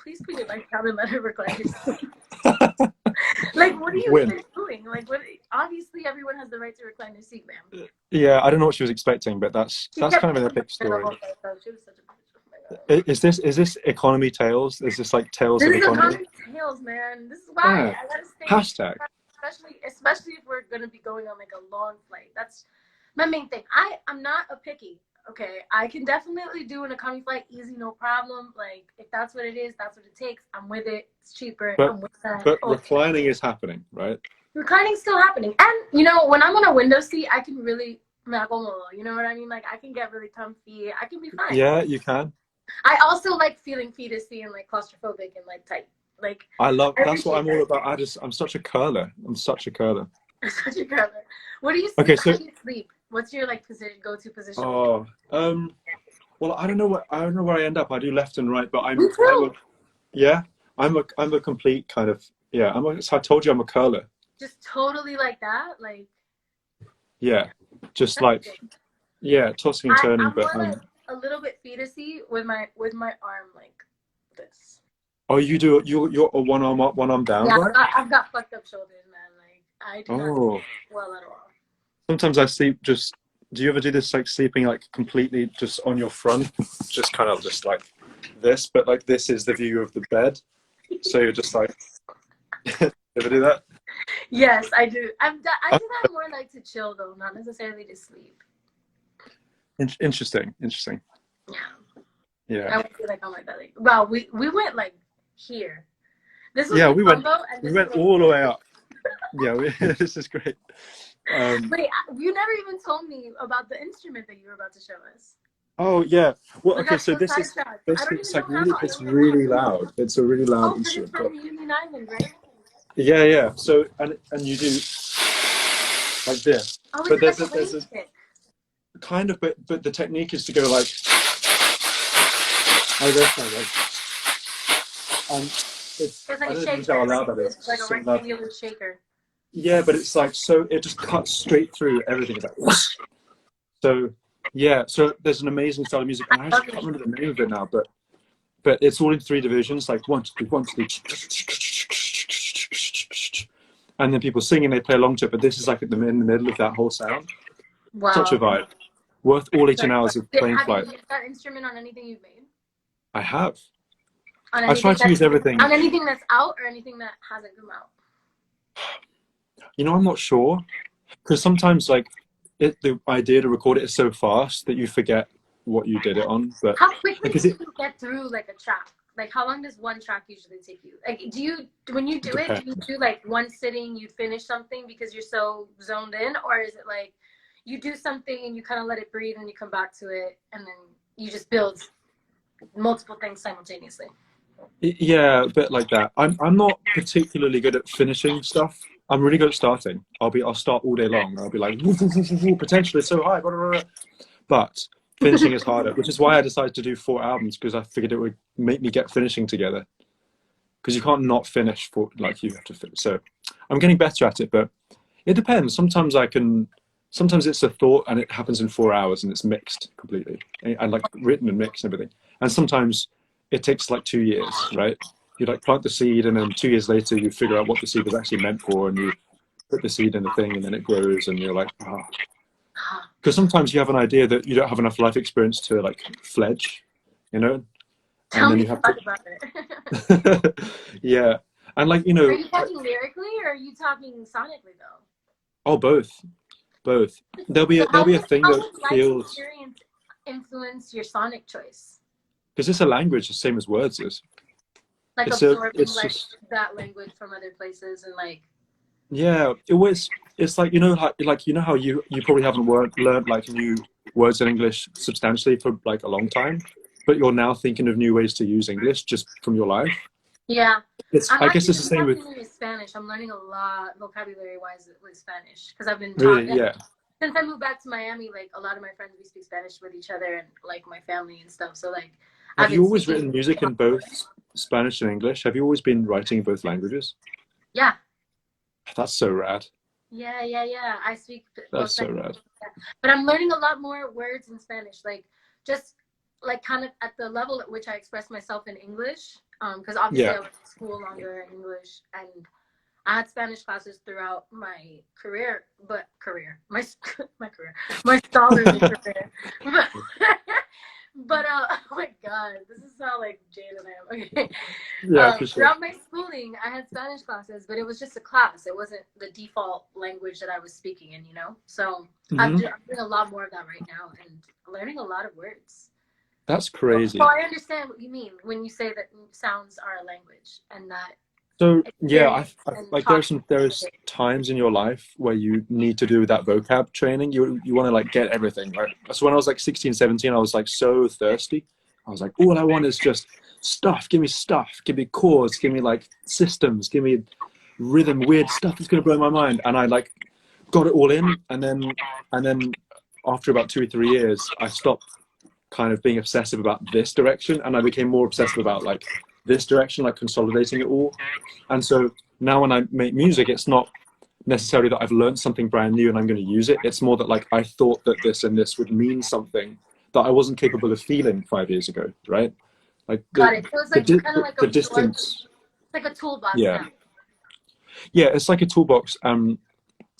Speaker 1: please put your legs down and let her recline her seat. Like, what are you even doing? Like, obviously everyone has the right to recline their seat, ma'am.
Speaker 3: Yeah, I don't know what she was expecting, but that's kind of an epic story.
Speaker 1: She was such a bitch.
Speaker 3: Is this economy tales? Is this like tales of economy?
Speaker 1: This is economy tales, man. This is why I gotta stay.
Speaker 3: Hashtag.
Speaker 1: Especially if we're gonna be going on like a long flight. That's my main thing. I'm not a picky. Okay, I can definitely do an economy flight easy, no problem. Like, if that's what it is, that's what it takes. I'm with it. It's cheaper. I'm with that.
Speaker 3: But reclining is happening, right?
Speaker 1: Reclining's still happening. And, you know, when I'm on a window seat, I can really, you know what I mean? Like, I can get really comfy. I can be fine.
Speaker 3: Yeah, you can.
Speaker 1: I also like feeling fetusy and, like, claustrophobic and, like, tight. Like,
Speaker 3: that's what I'm all about. I'm such a curler. I'm such a curler.
Speaker 1: Such a curler. What do you sleep?
Speaker 3: Okay, so,
Speaker 1: how do you sleep? What's your like go-to position?
Speaker 3: Oh, well, I don't know where I end up. I do left and right, but I'm a complete kind of I told you I'm a curler.
Speaker 1: Just totally like that, like.
Speaker 3: Yeah, just like tossing and turning, but
Speaker 1: like a little bit fetusy with my arm like this.
Speaker 3: Oh, you're a one arm up, one arm down,
Speaker 1: yeah,
Speaker 3: right?
Speaker 1: I've got fucked up shoulders, man. Like I do not sleep well at all.
Speaker 3: Sometimes I sleep just. Do you ever do this, like sleeping like completely just on your front, just kind of just like this, but like this is the view of the bed, so you're just like. Ever do that?
Speaker 1: Yes, I do. I do that more like to chill though, not necessarily to sleep.
Speaker 3: Interesting. Yeah.
Speaker 1: I would feel like on my belly. Wow, we went like here. This was
Speaker 3: we went all the way up. Yeah, this is great.
Speaker 1: Wait, you never even told me about the instrument that you were about to show us.
Speaker 3: Oh yeah. Well,
Speaker 1: We
Speaker 3: okay.
Speaker 1: got
Speaker 3: So
Speaker 1: so
Speaker 3: this is
Speaker 1: sidetracked. I
Speaker 3: basically
Speaker 1: don't
Speaker 3: it's
Speaker 1: even
Speaker 3: like
Speaker 1: know
Speaker 3: really
Speaker 1: how.
Speaker 3: it's really loud. It's a really loud
Speaker 1: Oh, because it's
Speaker 3: instrument.
Speaker 1: from Union Island, right?
Speaker 3: Yeah, yeah. So and you do like this,
Speaker 1: Oh, is
Speaker 3: but
Speaker 1: it like a
Speaker 3: there's
Speaker 1: wave
Speaker 3: a
Speaker 1: stick?
Speaker 3: kind of but the technique is to go like this, and it's
Speaker 1: So it's like
Speaker 3: I
Speaker 1: a
Speaker 3: don't know if you can tell
Speaker 1: shaker,
Speaker 3: how loud that is.
Speaker 1: like a
Speaker 3: It's so loud.
Speaker 1: rectangular shaker.
Speaker 3: Yeah, but it's like so it just cuts straight through everything. It's like so yeah. So there's an amazing style of music,
Speaker 1: I
Speaker 3: and I
Speaker 1: love
Speaker 3: actually can't
Speaker 1: it.
Speaker 3: remember the name of it now, but it's all in three divisions, like one, two, one, two, and then people sing and they play along to it. But this is like in the middle of that whole sound. Such a
Speaker 1: Wow.
Speaker 3: vibe. Worth all 18
Speaker 1: Sorry.
Speaker 3: hours of plane
Speaker 1: Have you
Speaker 3: flight.
Speaker 1: used that instrument on anything you've made?
Speaker 3: I have.
Speaker 1: On
Speaker 3: I try
Speaker 1: anything
Speaker 3: to use everything.
Speaker 1: that's out or anything that hasn't come out?
Speaker 3: You know, I'm not sure because sometimes like the idea to record it is so fast that you forget what you did it on. But
Speaker 1: How quickly
Speaker 3: because
Speaker 1: do
Speaker 3: it
Speaker 1: you get through like a track? Like how long does one track usually take you? Like do you when you do it, do you
Speaker 3: depends.
Speaker 1: do like one sitting, you finish something because you're so zoned in, or is it like you do something and you kind of let it breathe and you come back to it and then you just build multiple things simultaneously?
Speaker 3: Yeah, a bit like that. I'm not particularly good at finishing stuff. I'm really good at starting. I'll start all day long. I'll be like, woo, woo, woo, woo, woo, potential is so high, blah, blah, blah. But finishing is harder, which is why I decided to do 4 albums because I figured it would make me get finishing together. Because you can't not finish for like you have to finish. So I'm getting better at it, but it depends. Sometimes I can. Sometimes it's a thought and it happens in 4 hours and it's mixed completely and like written and mixed and everything. And sometimes it takes like 2 years, right? You like plant the seed and then 2 years later you figure out what the seed was actually meant for and you put the seed in the thing and then it grows and you're like, ah. Because sometimes you have an idea that you don't have enough life experience to like fledge, you know, and
Speaker 1: Tell
Speaker 3: then
Speaker 1: me
Speaker 3: you have
Speaker 1: talk about it.
Speaker 3: to, yeah, and like
Speaker 1: Are you talking lyrically or are you talking sonically though?
Speaker 3: oh, both.
Speaker 1: So
Speaker 3: There'll be a thing
Speaker 1: how
Speaker 3: that
Speaker 1: would life
Speaker 3: feels
Speaker 1: experience influence your sonic choice?
Speaker 3: because it's a language the same as words is.
Speaker 1: Like absorbing
Speaker 3: It's
Speaker 1: like
Speaker 3: just
Speaker 1: that language from other places and like
Speaker 3: yeah. It was it's like you know like you know how you probably haven't learned like new words in English substantially for like a long time, but you're now thinking of new ways to use English just from your life.
Speaker 1: yeah.
Speaker 3: It's
Speaker 1: I'm
Speaker 3: I guess
Speaker 1: actually
Speaker 3: it's the same with
Speaker 1: revamping with Spanish. I'm learning a lot vocabulary wise with Spanish because I've been taught
Speaker 3: really yeah.
Speaker 1: since I moved back to Miami. Like a lot of my friends, we speak Spanish with each other and like my family and stuff. So like I've
Speaker 3: Have
Speaker 1: been
Speaker 3: you always
Speaker 1: speaking.
Speaker 3: written music in both Spanish and English? Have you always been writing in both languages?
Speaker 1: Yeah,
Speaker 3: That's so rad.
Speaker 1: yeah. I speak
Speaker 3: That's
Speaker 1: both
Speaker 3: so
Speaker 1: Spanish,
Speaker 3: rad.
Speaker 1: but I'm learning a lot more words in Spanish. Like just like kind of at the level at which I express myself in English. Because obviously
Speaker 3: Yeah.
Speaker 1: I went to school longer in English and I had Spanish classes throughout my career, my career, my scholarly career. But oh my god, this is how like jaded I am. Okay,
Speaker 3: Yeah, for sure.
Speaker 1: throughout my schooling, I had Spanish classes, but it was just a class. It wasn't the default language that I was speaking in, you know. So I'm
Speaker 3: Hmm.
Speaker 1: doing a lot more of that right now and learning a lot of words.
Speaker 3: That's
Speaker 1: So
Speaker 3: crazy.
Speaker 1: I understand what you mean when you say that sounds are a language and that
Speaker 3: So yeah,
Speaker 1: experience
Speaker 3: I
Speaker 1: and
Speaker 3: like
Speaker 1: talking.
Speaker 3: there's times in your life where you need to do that vocab training. You want to like get everything right. So when I was like 16, 17, I was like so thirsty. I was like, all I want is just stuff. Give me chords. Give me like systems. Give me rhythm. Weird stuff that's gonna blow my mind. And I like got it all in, and then after about 2 or 3 years, I stopped kind of being obsessive about this direction, and I became more obsessive about like this direction, like consolidating it all. And so now when I make music, it's not necessarily that I've learned something brand new and I'm going to use it. It's more that like I thought that this and this would mean something that I wasn't capable of feeling 5 years ago, right? Like
Speaker 1: Got it. So it's like you kind of like
Speaker 3: the
Speaker 1: absorb.
Speaker 3: distance.
Speaker 1: It's like a toolbox
Speaker 3: Yeah,
Speaker 1: now.
Speaker 3: yeah, it's like a toolbox. I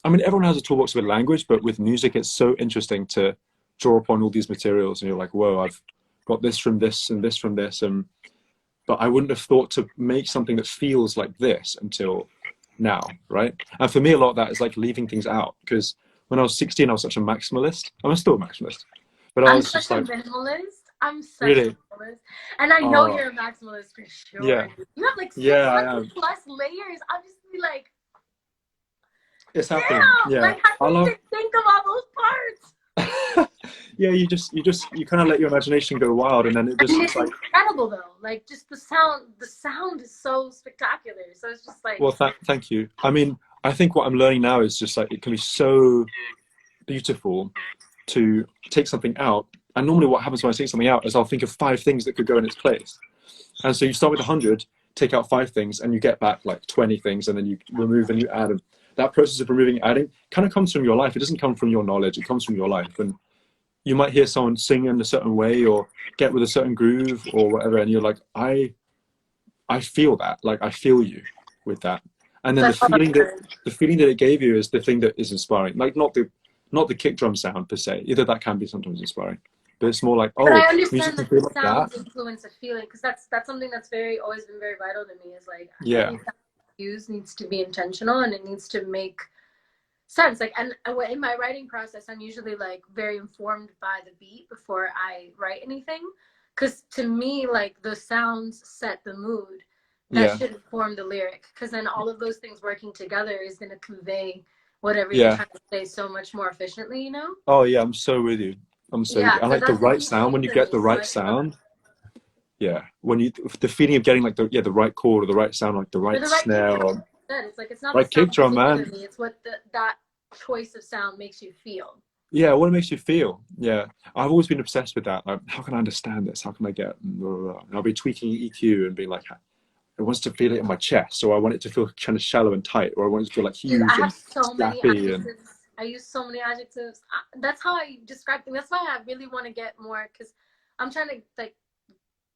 Speaker 3: mean, everyone has a toolbox with language, but with music, it's so interesting to draw upon all these materials, and you're like, whoa, I've got this from this and this from this, and but I wouldn't have thought to make something that feels like this until now, right? And for me, a lot of that is like leaving things out because when I was 16, I was such a maximalist. I'm still a maximalist, but I
Speaker 1: I'm
Speaker 3: was
Speaker 1: such
Speaker 3: just
Speaker 1: a
Speaker 3: like,
Speaker 1: minimalist. I'm such a
Speaker 3: really,
Speaker 1: minimalist. And I know
Speaker 3: oh,
Speaker 1: you're a maximalist for sure.
Speaker 3: yeah,
Speaker 1: You have like
Speaker 3: yeah, I
Speaker 1: 600
Speaker 3: am.
Speaker 1: plus layers. I'm just be like,
Speaker 3: It's happening.
Speaker 1: damn!
Speaker 3: Yeah,
Speaker 1: Like, how
Speaker 3: I
Speaker 1: do you
Speaker 3: love.
Speaker 1: even think of all those parts?
Speaker 3: Yeah, you kind of let your imagination go wild, and then it
Speaker 1: I
Speaker 3: just
Speaker 1: mean,
Speaker 3: it's
Speaker 1: it's
Speaker 3: like.
Speaker 1: incredible though. Like just the sound is so spectacular. So it's just like
Speaker 3: Well, thank you. I mean, I think what I'm learning now is just like it can be so beautiful to take something out. And normally, what happens when I take something out is I'll think of 5 things that could go in its place. And so you start with 100, take out 5 things, and you get back like 20 things, and then you remove and you add. And that process of removing and adding kind of comes from your life. It doesn't come from your knowledge. It comes from your life. And you might hear someone sing in a certain way or get with a certain groove or whatever, and you're like, I feel that. Like I feel you with that. And then
Speaker 1: that's all I've heard.
Speaker 3: the feeling that it gave you is the thing that is inspiring. Like not the kick drum sound per se. Either that can be sometimes inspiring, but it's more like,
Speaker 1: But
Speaker 3: oh,
Speaker 1: I
Speaker 3: music
Speaker 1: understand
Speaker 3: can
Speaker 1: that
Speaker 3: feel
Speaker 1: the
Speaker 3: like
Speaker 1: sounds
Speaker 3: that.
Speaker 1: influence a feeling because that's something that's always been very vital to me. Is like
Speaker 3: Yeah,
Speaker 1: every sound you use needs to be intentional and it needs to make sense. Like, and in my writing process, I'm usually like very informed by the beat before I write anything, because to me, like the sounds set the mood that
Speaker 3: yeah,
Speaker 1: should inform the lyric. Because then all of those things working together is going to convey whatever you're
Speaker 3: yeah.
Speaker 1: trying to say so much more efficiently. You know?
Speaker 3: Oh yeah, I'm so with you. I'm so with you.
Speaker 1: Yeah.
Speaker 3: I
Speaker 1: So
Speaker 3: like the
Speaker 1: that's a
Speaker 3: right
Speaker 1: huge
Speaker 3: sound
Speaker 1: thing
Speaker 3: when you
Speaker 1: for
Speaker 3: get
Speaker 1: me.
Speaker 3: the
Speaker 1: So
Speaker 3: right
Speaker 1: I love
Speaker 3: sound. Yeah, when you the feeling of getting like the right chord or the right sound, like the
Speaker 1: or
Speaker 3: right
Speaker 1: the right kick
Speaker 3: snare
Speaker 1: drum.
Speaker 3: or
Speaker 1: It's like it's not the
Speaker 3: right kick
Speaker 1: sound
Speaker 3: drum, man.
Speaker 1: particularly; it's what that choice of sound makes you feel.
Speaker 3: Yeah, what it makes you feel. Yeah, I've always been obsessed with that. Like, how can I understand this? How can I get? Blah, blah, blah. And I'll be tweaking EQ and being like, I want to feel it in my chest, or I want it to feel kind of shallow and tight, or I want it to feel like
Speaker 1: Dude, I
Speaker 3: huge
Speaker 1: have
Speaker 3: and
Speaker 1: so many
Speaker 3: snappy. And
Speaker 1: adjectives. I use so many adjectives. That's how I describe things. That's why I really want to get more because I'm trying to like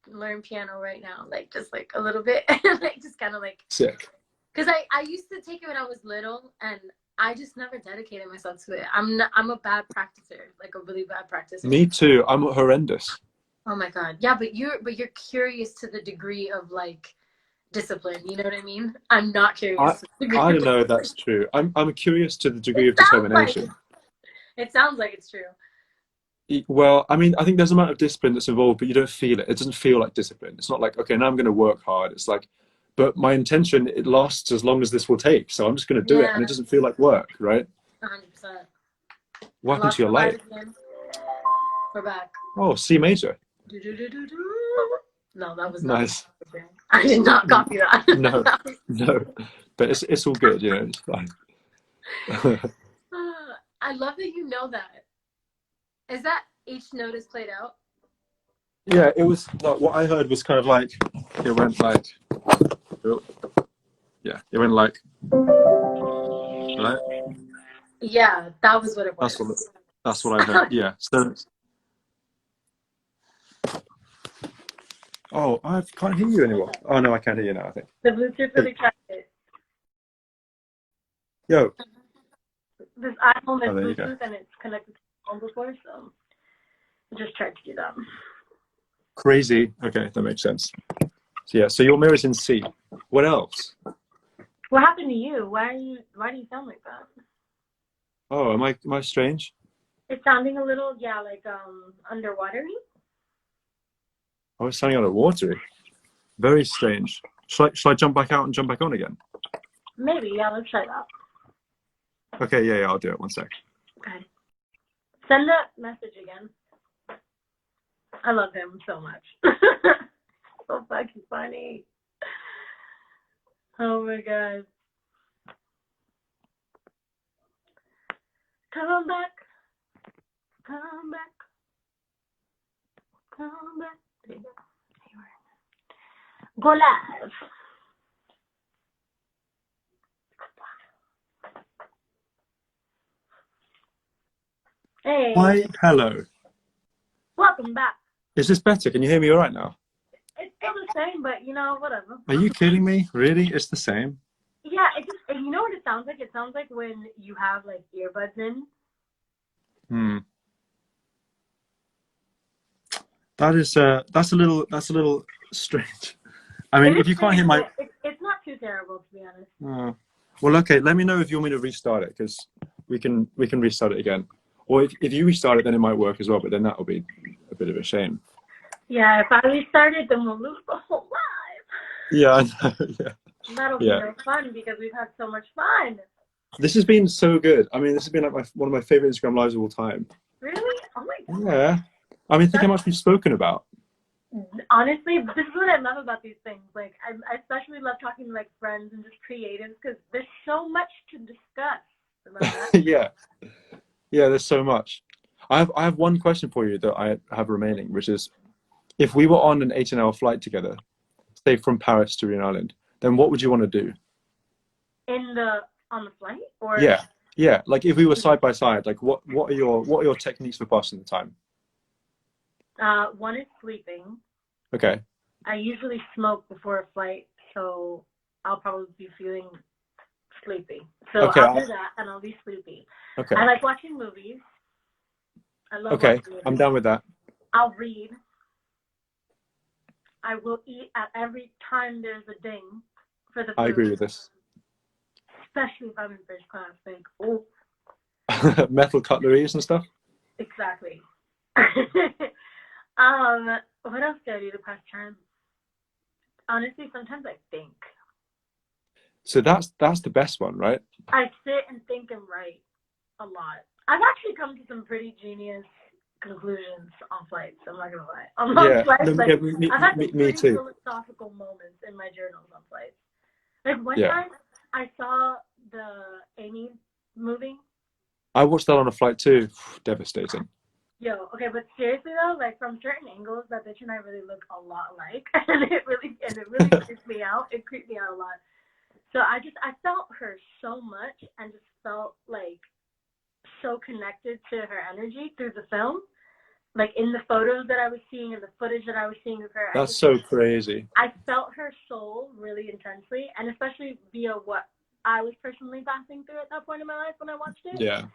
Speaker 1: learn piano right now, like just like a little bit, like just kind of like
Speaker 3: sick.
Speaker 1: because I used to take it when I was little and I just never dedicated myself to it. I'm a bad practicer, like a really bad practicer.
Speaker 3: Me too. I'm horrendous.
Speaker 1: Oh my god, yeah, but you're curious to the degree of like discipline. You know what I mean? I'm not
Speaker 3: I
Speaker 1: curious to the degree
Speaker 3: I
Speaker 1: of
Speaker 3: don't know if
Speaker 1: discipline.
Speaker 3: that's true. I'm curious to the degree
Speaker 1: It
Speaker 3: of
Speaker 1: sounds like
Speaker 3: determination.
Speaker 1: it sounds like it's true.
Speaker 3: Well, I mean, I think there's an amount of discipline that's involved, but you don't feel it. It doesn't feel like discipline. It's not like, okay, now I'm going to work hard. It's like, but my intention, it lasts as long as this will take. So I'm just going to do it.
Speaker 1: Yeah,
Speaker 3: And it doesn't feel like work, right?
Speaker 1: 100%.
Speaker 3: What
Speaker 1: I
Speaker 3: happened to
Speaker 1: lost
Speaker 3: your
Speaker 1: the light
Speaker 3: light?
Speaker 1: again. We're back.
Speaker 3: Oh, C major.
Speaker 1: Do-do-do-do-do. No, that was not.
Speaker 3: Nice.
Speaker 1: I did not copy that.
Speaker 3: No, no, but it's all good. You know, it's fine.
Speaker 1: I love that you know that. Is that each note is played out?
Speaker 3: Yeah, it was like what I heard was kind of like it went like, oh, yeah, it went like, right?
Speaker 1: Yeah, that was what it
Speaker 3: That's what
Speaker 1: was.
Speaker 3: that's what I heard. Yeah. So, oh, I can't hear you anymore. Oh no, I can't hear you now. I think.
Speaker 1: The Bluetooth really tried it.
Speaker 3: Yo.
Speaker 1: This iPhone is
Speaker 3: Oh, there you go.
Speaker 1: Bluetooth and it's connected to the phone before, so I just tried to do that.
Speaker 3: Crazy. Okay, that makes sense. So yeah, so your mirror's in C. What else?
Speaker 1: What happened to you? Why do you sound like that?
Speaker 3: Oh, am I strange?
Speaker 1: It's sounding a little, yeah, like underwatery.
Speaker 3: I was sounding underwater. Very strange. Shall I jump back out and jump back on again?
Speaker 1: Maybe, yeah, let's try that.
Speaker 3: Okay, yeah, I'll do it. One sec.
Speaker 1: Okay. Send that message again. I love him so much. So fucking funny. Oh my god. Come back. Come back. Come back. There you go. Go live. Hey.
Speaker 3: Hi, hello.
Speaker 1: Welcome back.
Speaker 3: Is this better? Can you hear me all right now?
Speaker 1: It's still the same, but you know, whatever.
Speaker 3: Are you kidding me? Really? It's the same?
Speaker 1: Yeah, it just, you know what it sounds like? It sounds like when you have like earbuds in.
Speaker 3: That's a little strange. I mean, if you can't hear my,
Speaker 1: It's not too terrible, to be honest.
Speaker 3: well, okay. Let me know if you want me to restart it, because we can restart it again. Or if you restart it, then it might work as well. But then that will be a bit of a shame.
Speaker 1: Yeah, if I restart it, then we'll lose the whole live.
Speaker 3: Yeah, I know. Yeah.
Speaker 1: That'll be no fun because we've had so much fun.
Speaker 3: This has been so good. I mean, this has been like one of my favorite Instagram lives of all time.
Speaker 2: Really? Oh my god.
Speaker 3: Yeah. I mean, think how much we've spoken about.
Speaker 2: Honestly, this is what I love about these things. Like, I especially love talking to like friends and just creatives because there's so much to discuss. Remember that?
Speaker 3: Yeah. Yeah, there's so much. I have one question for you that I have remaining, which is if we were on an 18-hour flight together, say from Paris to Rhode Island, then what would you want to do?
Speaker 2: On the flight or
Speaker 3: Yeah. Yeah. Like if we were side by side, like what are your techniques for passing the time?
Speaker 2: one is sleeping.
Speaker 3: Okay.
Speaker 2: I usually smoke before a flight, so I'll probably be feeling sleepy. So
Speaker 3: Okay.
Speaker 2: I'll do that and I'll be sleepy.
Speaker 3: Okay.
Speaker 2: I like watching movies. I love
Speaker 3: Okay.
Speaker 2: watching movies.
Speaker 3: I'm down with that.
Speaker 2: I'll read. I will eat at every time there's a ding for the food.
Speaker 3: I agree with this.
Speaker 2: Especially if I'm in first class. Like, oh.
Speaker 3: Metal cutleries and stuff.
Speaker 2: Exactly. What else do I do to pass time? Honestly, sometimes I think.
Speaker 3: So that's the best one, right?
Speaker 2: I sit and think and write a lot. I've actually come to some pretty genius conclusions on flights. I'm not gonna lie. On flights,
Speaker 3: no,
Speaker 2: like,
Speaker 3: yeah,
Speaker 2: I've had some
Speaker 3: me
Speaker 2: pretty
Speaker 3: too.
Speaker 2: philosophical moments in my journals on flights. Like one
Speaker 3: Yeah.
Speaker 2: time, I saw the Amy movie.
Speaker 3: I watched that on a flight too. Devastating.
Speaker 2: Yo, okay, but seriously though, like from certain angles, that bitch and I really look a lot alike, and it really creeped me out. It creeped me out a lot. So I felt her so much, and just felt like so connected to her energy through the film, like in the photos that I was seeing and the footage that I was seeing of her.
Speaker 3: That's so crazy.
Speaker 2: I felt her soul really intensely, and especially via what I was personally passing through at that point in my life when I watched it.
Speaker 3: Yeah.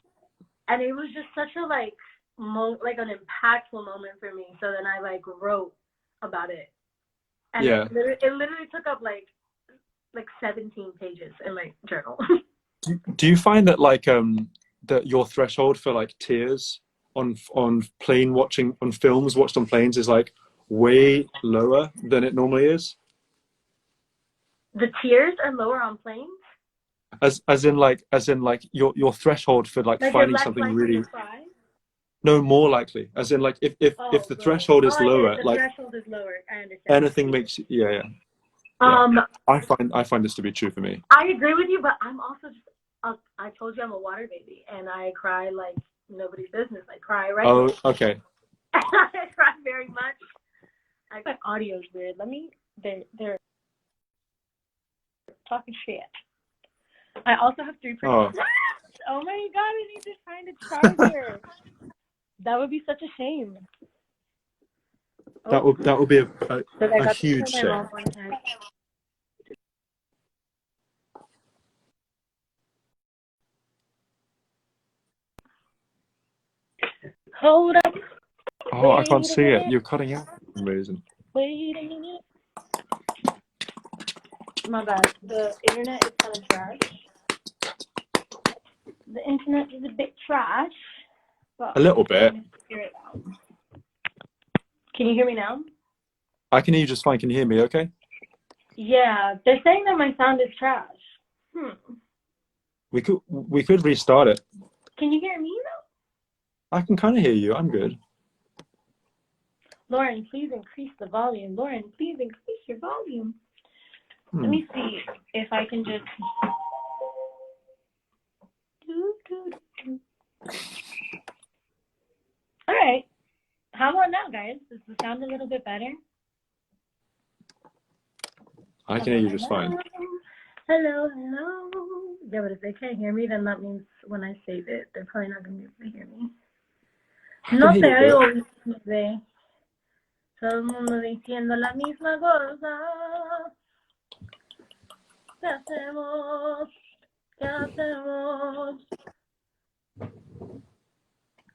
Speaker 2: And it was just such a like an impactful moment for me. So then I like wrote about it, and
Speaker 3: Yeah.
Speaker 2: it literally took up like 17 pages in my journal.
Speaker 3: Do you find that like that your threshold for like tears on plane watching on films watched on planes is like way lower than it normally is?
Speaker 2: The tears are lower on planes.
Speaker 3: As in like your threshold for like finding something really. No, more likely. As in, like, if the threshold is lower,
Speaker 2: the
Speaker 3: like
Speaker 2: threshold is lower. I understand.
Speaker 3: anything makes yeah. I find this to be true for me.
Speaker 2: I agree with you, but I'm also just I told you I'm a water baby, and I cry like nobody's business. I cry right.
Speaker 3: Oh, okay.
Speaker 2: I cry very much. My audio's weird. They're talking shit. I also have 3%. Oh my god, I need to find a charger. That would be such a shame.
Speaker 3: That would be a huge shame.
Speaker 2: Hold up.
Speaker 3: Oh, I can't see it. You're cutting out for some reason.
Speaker 2: Wait a minute. My bad. The internet is kind of trash. The internet is a bit trash. But
Speaker 3: A little bit.
Speaker 2: Can you hear me now?
Speaker 3: I can hear you just fine. Can you hear me okay?
Speaker 2: Yeah, they're saying that my sound is trash.
Speaker 3: We could restart it.
Speaker 2: Can you hear me though?
Speaker 3: I can kind of hear you. I'm good.
Speaker 2: Lauren, please increase the volume. Lauren, please increase your volume. Let me see if I can just. All right. How about now, guys? Does the sound a little bit better?
Speaker 3: I can hear you just fine.
Speaker 2: Hello. Yeah, but if they can't hear me, then that means when I save it, they're probably not going to be able to hear me. No te oigo, bebé. Todo el mundo diciendo la misma cosa. ¿Qué hacemos? ¿Qué hacemos?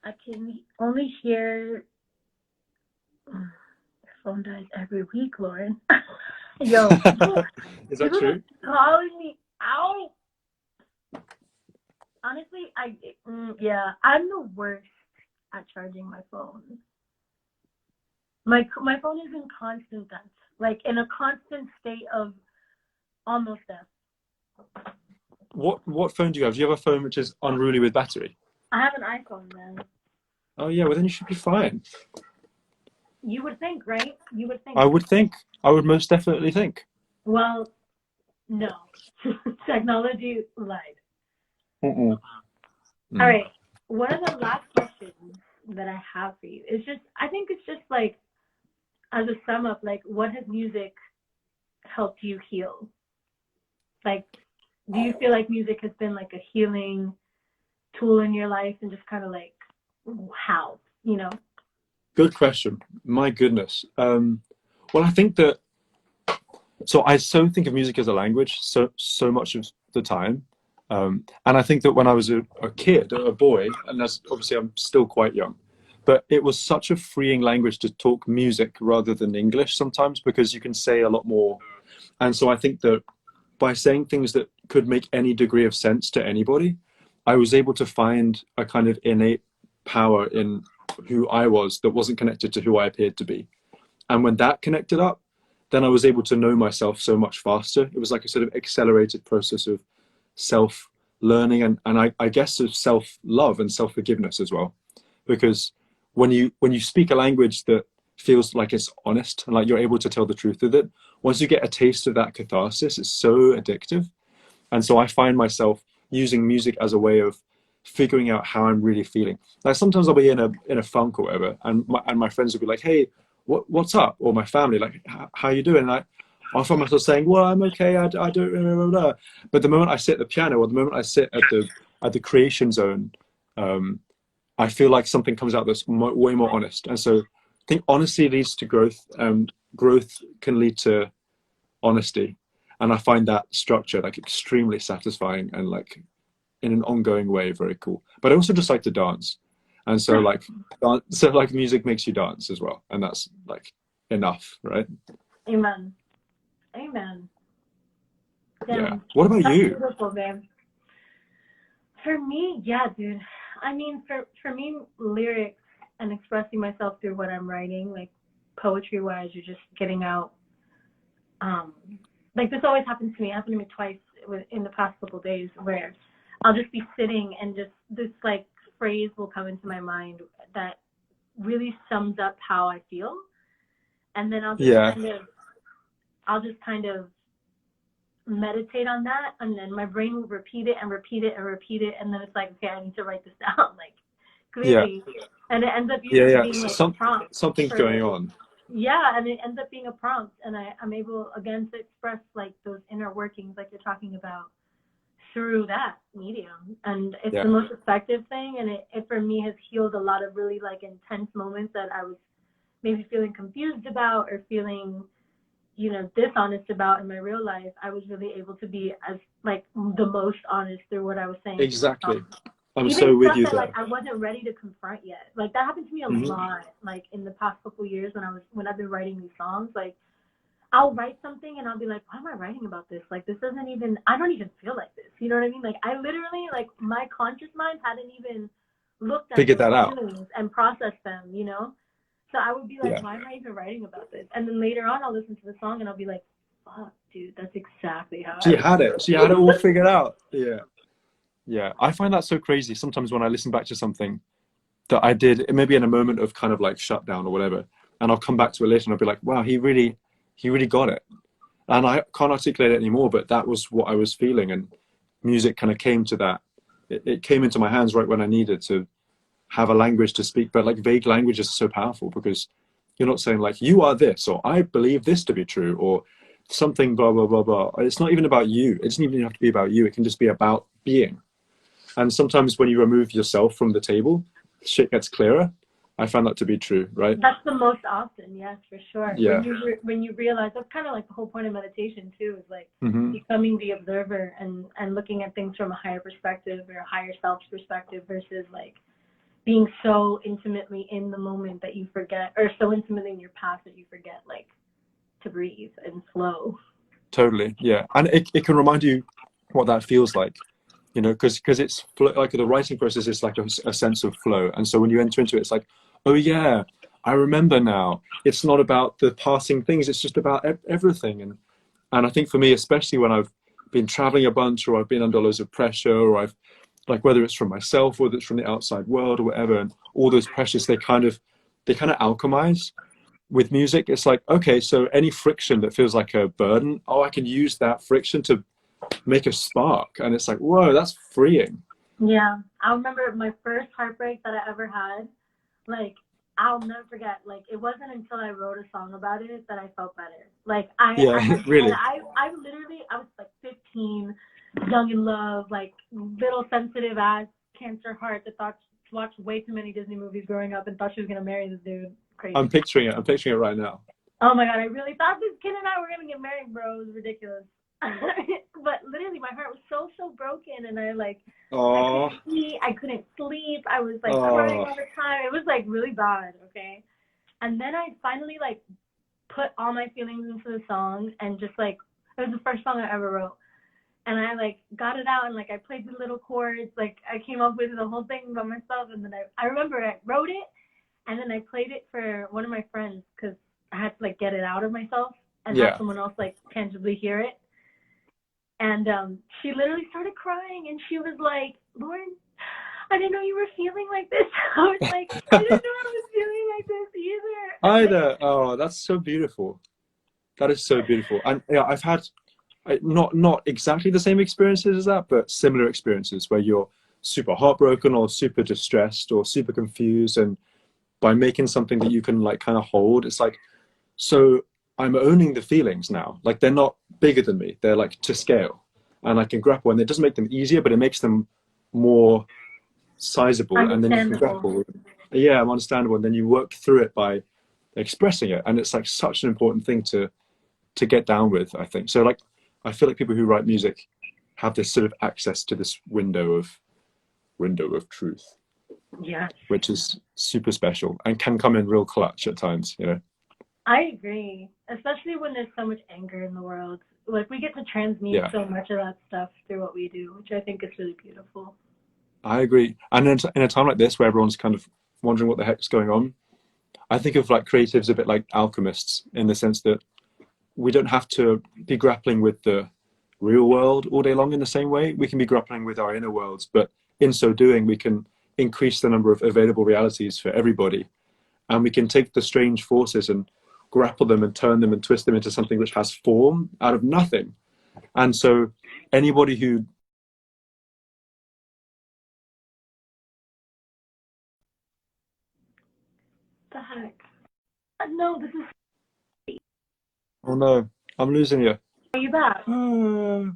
Speaker 2: I can only hear. Your phone dies every week, Lauren. Yo,
Speaker 3: is that true?
Speaker 2: Calling me out. Honestly, I'm the worst at charging my phone. My phone is in constant death, like in a constant state of almost death.
Speaker 3: What phone do you have? Do you have a phone which is unruly with battery?
Speaker 2: I have an iPhone, man.
Speaker 3: Oh yeah, well then you should be fine.
Speaker 2: You would think, right? You would think.
Speaker 3: I would think. I would most definitely think.
Speaker 2: Well, no. Technology lied.
Speaker 3: Mm-mm.
Speaker 2: All
Speaker 3: Mm.
Speaker 2: right. One of the last questions that I have for you is just, I think it's just like, as a sum up, like, what has music helped you heal? Like, do you feel like music has been like a healing tool in your life, and just kind of like, how, you know?
Speaker 3: Good question. My goodness. Well, I think that so I so think of music as a language so much of the time, and I think that when I was a kid, a boy, and that's obviously I'm still quite young, but it was such a freeing language to talk music rather than English sometimes because you can say a lot more, and so I think that by saying things that could make any degree of sense to anybody, I was able to find a kind of innate power in who I was that wasn't connected to who I appeared to be. And when that connected up, then I was able to know myself so much faster. It was like a sort of accelerated process of self learning and I guess of self love and self forgiveness as well. Because when you speak a language that feels like it's honest and like you're able to tell the truth with it, once you get a taste of that catharsis, it's so addictive. And so I find myself using music as a way of figuring out how I'm really feeling. Like sometimes I'll be in a funk or whatever, and my friends will be like, "Hey, what's up?" Or my family, like, "How you doing?" And I'll find myself saying, "Well, I'm okay. I don't know." But the moment I sit at the piano, or the moment I sit at the creation zone, I feel like something comes out that's way more honest. And so I think honesty leads to growth. Growth can lead to honesty, and I find that structure like extremely satisfying and like in an ongoing way very cool. But I also just like to dance, and so like music makes you dance as well, and that's like enough, right?
Speaker 2: Amen. Amen.
Speaker 3: Yeah.
Speaker 2: Damn.
Speaker 3: What about
Speaker 2: That's
Speaker 3: you?
Speaker 2: beautiful, babe. For me, yeah, dude. I mean, for me, lyrics and expressing myself through what I'm writing, like poetry wise, you're just getting out. Um, like this always happens to me. It happened to me twice in the past couple of days, where I'll just be sitting and just this like phrase will come into my mind that really sums up how I feel, and then
Speaker 3: Yeah.
Speaker 2: I'll just kind of meditate on that, and then my brain will repeat it and repeat it and repeat it, and then it's like, okay, I need to write this down like
Speaker 3: Yeah.
Speaker 2: clearly, and it ends up
Speaker 3: Yeah. Yeah.
Speaker 2: being like a
Speaker 3: Some
Speaker 2: prompt
Speaker 3: something's
Speaker 2: for,
Speaker 3: going on.
Speaker 2: yeah, and it ends up being a prompt, and I'm able again to express like those inner workings like you're talking about through that medium, and it's the
Speaker 3: Yeah.
Speaker 2: most effective thing, and it for me has healed a lot of really like intense moments that I was maybe feeling confused about or feeling, you know, dishonest about in my real life. I was really able to be as like the most honest through what I was saying through my
Speaker 3: Exactly.
Speaker 2: song.
Speaker 3: I'm
Speaker 2: Even
Speaker 3: so with
Speaker 2: stuff
Speaker 3: you
Speaker 2: that like
Speaker 3: there.
Speaker 2: I wasn't ready to confront yet. Like that happened to me a
Speaker 3: Hmm.
Speaker 2: lot. Like in the past couple of years when I've been writing these songs, like I'll write something and I'll be like, why am I writing about this? Like this doesn't even, I don't even feel like this. You know what I mean? Like I literally, like my conscious mind hadn't even looked at
Speaker 3: Figured
Speaker 2: those
Speaker 3: that out.
Speaker 2: feelings and processed them, you know? So I would be like,
Speaker 3: Yeah.
Speaker 2: why am I even writing about this? And then later on, I'll listen to the song and I'll be like, fuck, dude, that's exactly how I
Speaker 3: She
Speaker 2: was.
Speaker 3: had it. She had it all figured out. Yeah. Yeah. I find that so crazy sometimes when I listen back to something that I did, maybe in a moment of kind of like shutdown or whatever, and I'll come back to it later and I'll be like, wow, he really got it. And I can't articulate it anymore, but that was what I was feeling, and music kind of came to that. It came into my hands right when I needed to have a language to speak. But like vague languages are so powerful because you're not saying like you are this or I believe this to be true or something blah blah blah blah. It's not even about you. It doesn't even have to be about you. It can just be about being. And sometimes when you remove yourself from the table, shit gets clearer. I found that to be true, right?
Speaker 2: That's the most often, yes, for sure.
Speaker 3: Yeah.
Speaker 2: When you realize, that's kind of like the whole point of meditation too, is like
Speaker 3: Hmm.
Speaker 2: becoming the observer and looking at things from a higher perspective or a higher self perspective versus like being so intimately in the moment that you forget, or so intimately in your past that you forget like to breathe and flow.
Speaker 3: Totally. Yeah. And it can remind you what that feels like, because it's like the writing process is like a sense of flow. And so when you enter into it, it's like, oh yeah, I remember now. It's not about the passing things. It's just about everything. And I think for me, especially when I've been traveling a bunch or I've been under loads of pressure or I've like whether it's from myself or whether it's from the outside world or whatever, and all those pressures, they kind of alchemize with music. It's like, okay, so any friction that feels like a burden, oh, I can use that friction to make a spark, and it's like, whoa, that's freeing.
Speaker 2: Yeah, I remember my first heartbreak that I ever had. Like, I'll never forget. Like, it wasn't until I wrote a song about it that I felt better. Like, I
Speaker 3: Yeah,
Speaker 2: had,
Speaker 3: really.
Speaker 2: I literally, I was like 15, young in love, like little sensitive ass cancer heart that thought watched way too many Disney movies growing up and thought she was gonna marry this dude. Crazy.
Speaker 3: I'm picturing it right now.
Speaker 2: Oh my god, I really thought this kid and I were gonna get married, bro. It was ridiculous. But literally, my heart was so broken, and I
Speaker 3: Oh,
Speaker 2: couldn't eat, I couldn't sleep. I was like crying
Speaker 3: oh,
Speaker 2: all the time. It was like really bad, okay. And then I finally like put all my feelings into the song, and just like it was the first song I ever wrote, and I like got it out, and like I played the little chords, like I came up with the whole thing by myself, and then I remember I wrote it, and then I played it for one of my friends because I had to like get it out of myself and have
Speaker 3: yeah.
Speaker 2: someone else like tangibly hear it. And she literally started crying, and she was like, "Lauren, I didn't know you were feeling like this." I was like, "I didn't know I was feeling like this either." And
Speaker 3: Either. Oh, that's so beautiful. That is so beautiful. And yeah, I've had not exactly the same experiences as that, but similar experiences where you're super heartbroken or super distressed or super confused, and by making something that you can like kind of hold, it's like, so I'm owning the feelings now. Like they're not bigger than me. They're like to scale, and I can grapple. And it doesn't make them easier, but it makes them more sizable. And then you can
Speaker 2: understandable.
Speaker 3: grapple. Yeah, I'm understandable. And then you work through it by expressing it. And it's like such an important thing to get down with, I think. So like, I feel like people who write music have this sort of access to this window of truth,
Speaker 2: Yeah,
Speaker 3: which is super special and can come in real clutch at times, you know.
Speaker 2: I agree. Especially when there's so much anger in the world. Like we get to transmute
Speaker 3: Yeah,
Speaker 2: so much of that stuff through what we do, which I think is really beautiful.
Speaker 3: I agree. And in a time like this where everyone's kind of wondering what the heck's going on, I think of like creatives a bit like alchemists, in the sense that we don't have to be grappling with the real world all day long in the same way. We can be grappling with our inner worlds, but in so doing, we can increase the number of available realities for everybody. And we can take the strange forces and grapple them and turn them and twist them into something which has form out of nothing. And so anybody who,
Speaker 2: The heck? No, this is.
Speaker 3: oh no, I'm losing you.
Speaker 2: Are you back?
Speaker 3: Are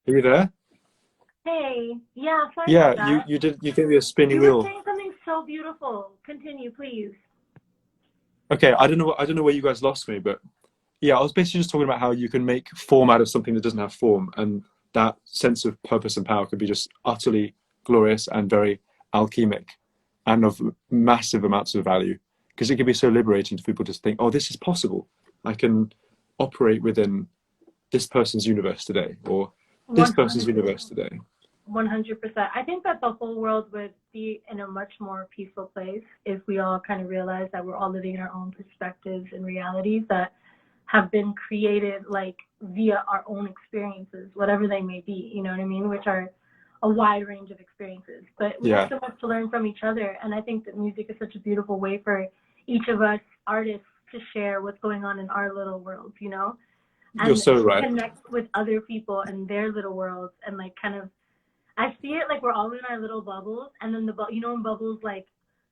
Speaker 3: you there?
Speaker 2: Hey, yeah, sorry
Speaker 3: Yeah,
Speaker 2: about
Speaker 3: you
Speaker 2: that.
Speaker 3: you did, you gave me a spinning
Speaker 2: You were
Speaker 3: wheel.
Speaker 2: saying something so beautiful. Continue, please.
Speaker 3: Okay, I don't know where you guys lost me, but yeah, I was basically just talking about how you can make form out of something that doesn't have form, and that sense of purpose and power could be just utterly glorious and very alchemic, and of massive amounts of value, because it can be so liberating to people to think, oh, this is possible. I can operate within this person's universe today, or this person's
Speaker 2: 100%.
Speaker 3: universe today.
Speaker 2: 100%. I think that the whole world would be in a much more peaceful place if we all kind of realize that we're all living in our own perspectives and realities that have been created like via our own experiences, whatever they may be, you know what I mean? Which are a wide range of experiences. But we have
Speaker 3: Yeah,
Speaker 2: so much to learn from each other. And I think that music is such a beautiful way for each of us artists to share what's going on in our little worlds, you know?
Speaker 3: you're
Speaker 2: And
Speaker 3: so right.
Speaker 2: connect with other people and their little worlds, and like kind of I see it like we're all in our little bubbles, and then you know when bubbles like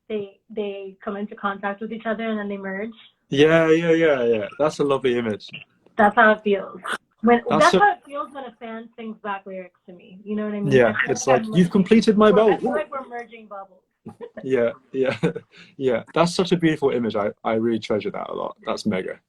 Speaker 2: they come into contact with each other and then they merge.
Speaker 3: Yeah. That's a lovely image.
Speaker 2: That's how it feels.
Speaker 3: That's
Speaker 2: That's
Speaker 3: so,
Speaker 2: how it feels when a fan sings back lyrics to me. You know what I mean? I
Speaker 3: yeah,
Speaker 2: feel
Speaker 3: it's
Speaker 2: like
Speaker 3: like
Speaker 2: I'm
Speaker 3: you've
Speaker 2: merging.
Speaker 3: completed my
Speaker 2: I
Speaker 3: goal.
Speaker 2: feel like we're merging bubbles.
Speaker 3: Yeah, yeah. That's such a beautiful image. I really treasure that a lot. That's mega.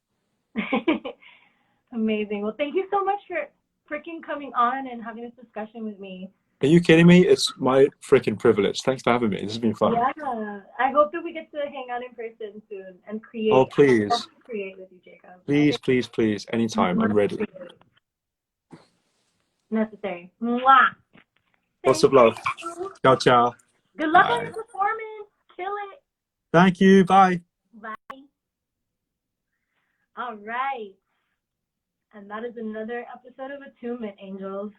Speaker 2: Amazing. Well, thank you so much for freaking coming on and having this discussion with me.
Speaker 3: Are you kidding me? It's my freaking privilege. Thanks for having me. This has been fun.
Speaker 2: Yeah, I hope that we get to hang out in person soon and
Speaker 3: Oh,
Speaker 2: create. I
Speaker 3: please.
Speaker 2: hope to create with you, Jacob. I
Speaker 3: Please,
Speaker 2: think
Speaker 3: please, please. Anytime. I'm ready.
Speaker 2: necessary. Mwah.
Speaker 3: Lots
Speaker 2: Thank
Speaker 3: of love.
Speaker 2: you.
Speaker 3: Ciao, ciao.
Speaker 2: Good luck on
Speaker 3: Bye.
Speaker 2: your performance. Kill it.
Speaker 3: Thank you. Bye.
Speaker 2: Bye. All right. And that is another episode of Attunement, Angels.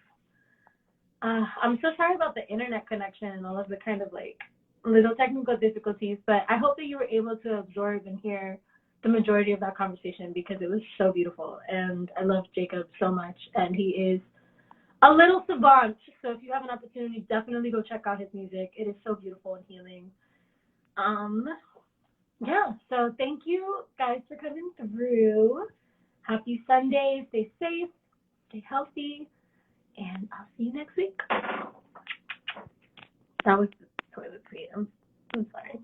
Speaker 2: I'm so sorry about the internet connection and all of the kind of like little technical difficulties, but I hope that you were able to absorb and hear the majority of that conversation because it was so beautiful. And I love Jacob so much. And he is a little savant. So if you have an opportunity, definitely go check out his music. It is so beautiful and healing. Yeah, so thank you guys for coming through. Happy Sunday. Stay safe, stay healthy, and I'll see you next week. That was toiletry. I'm sorry.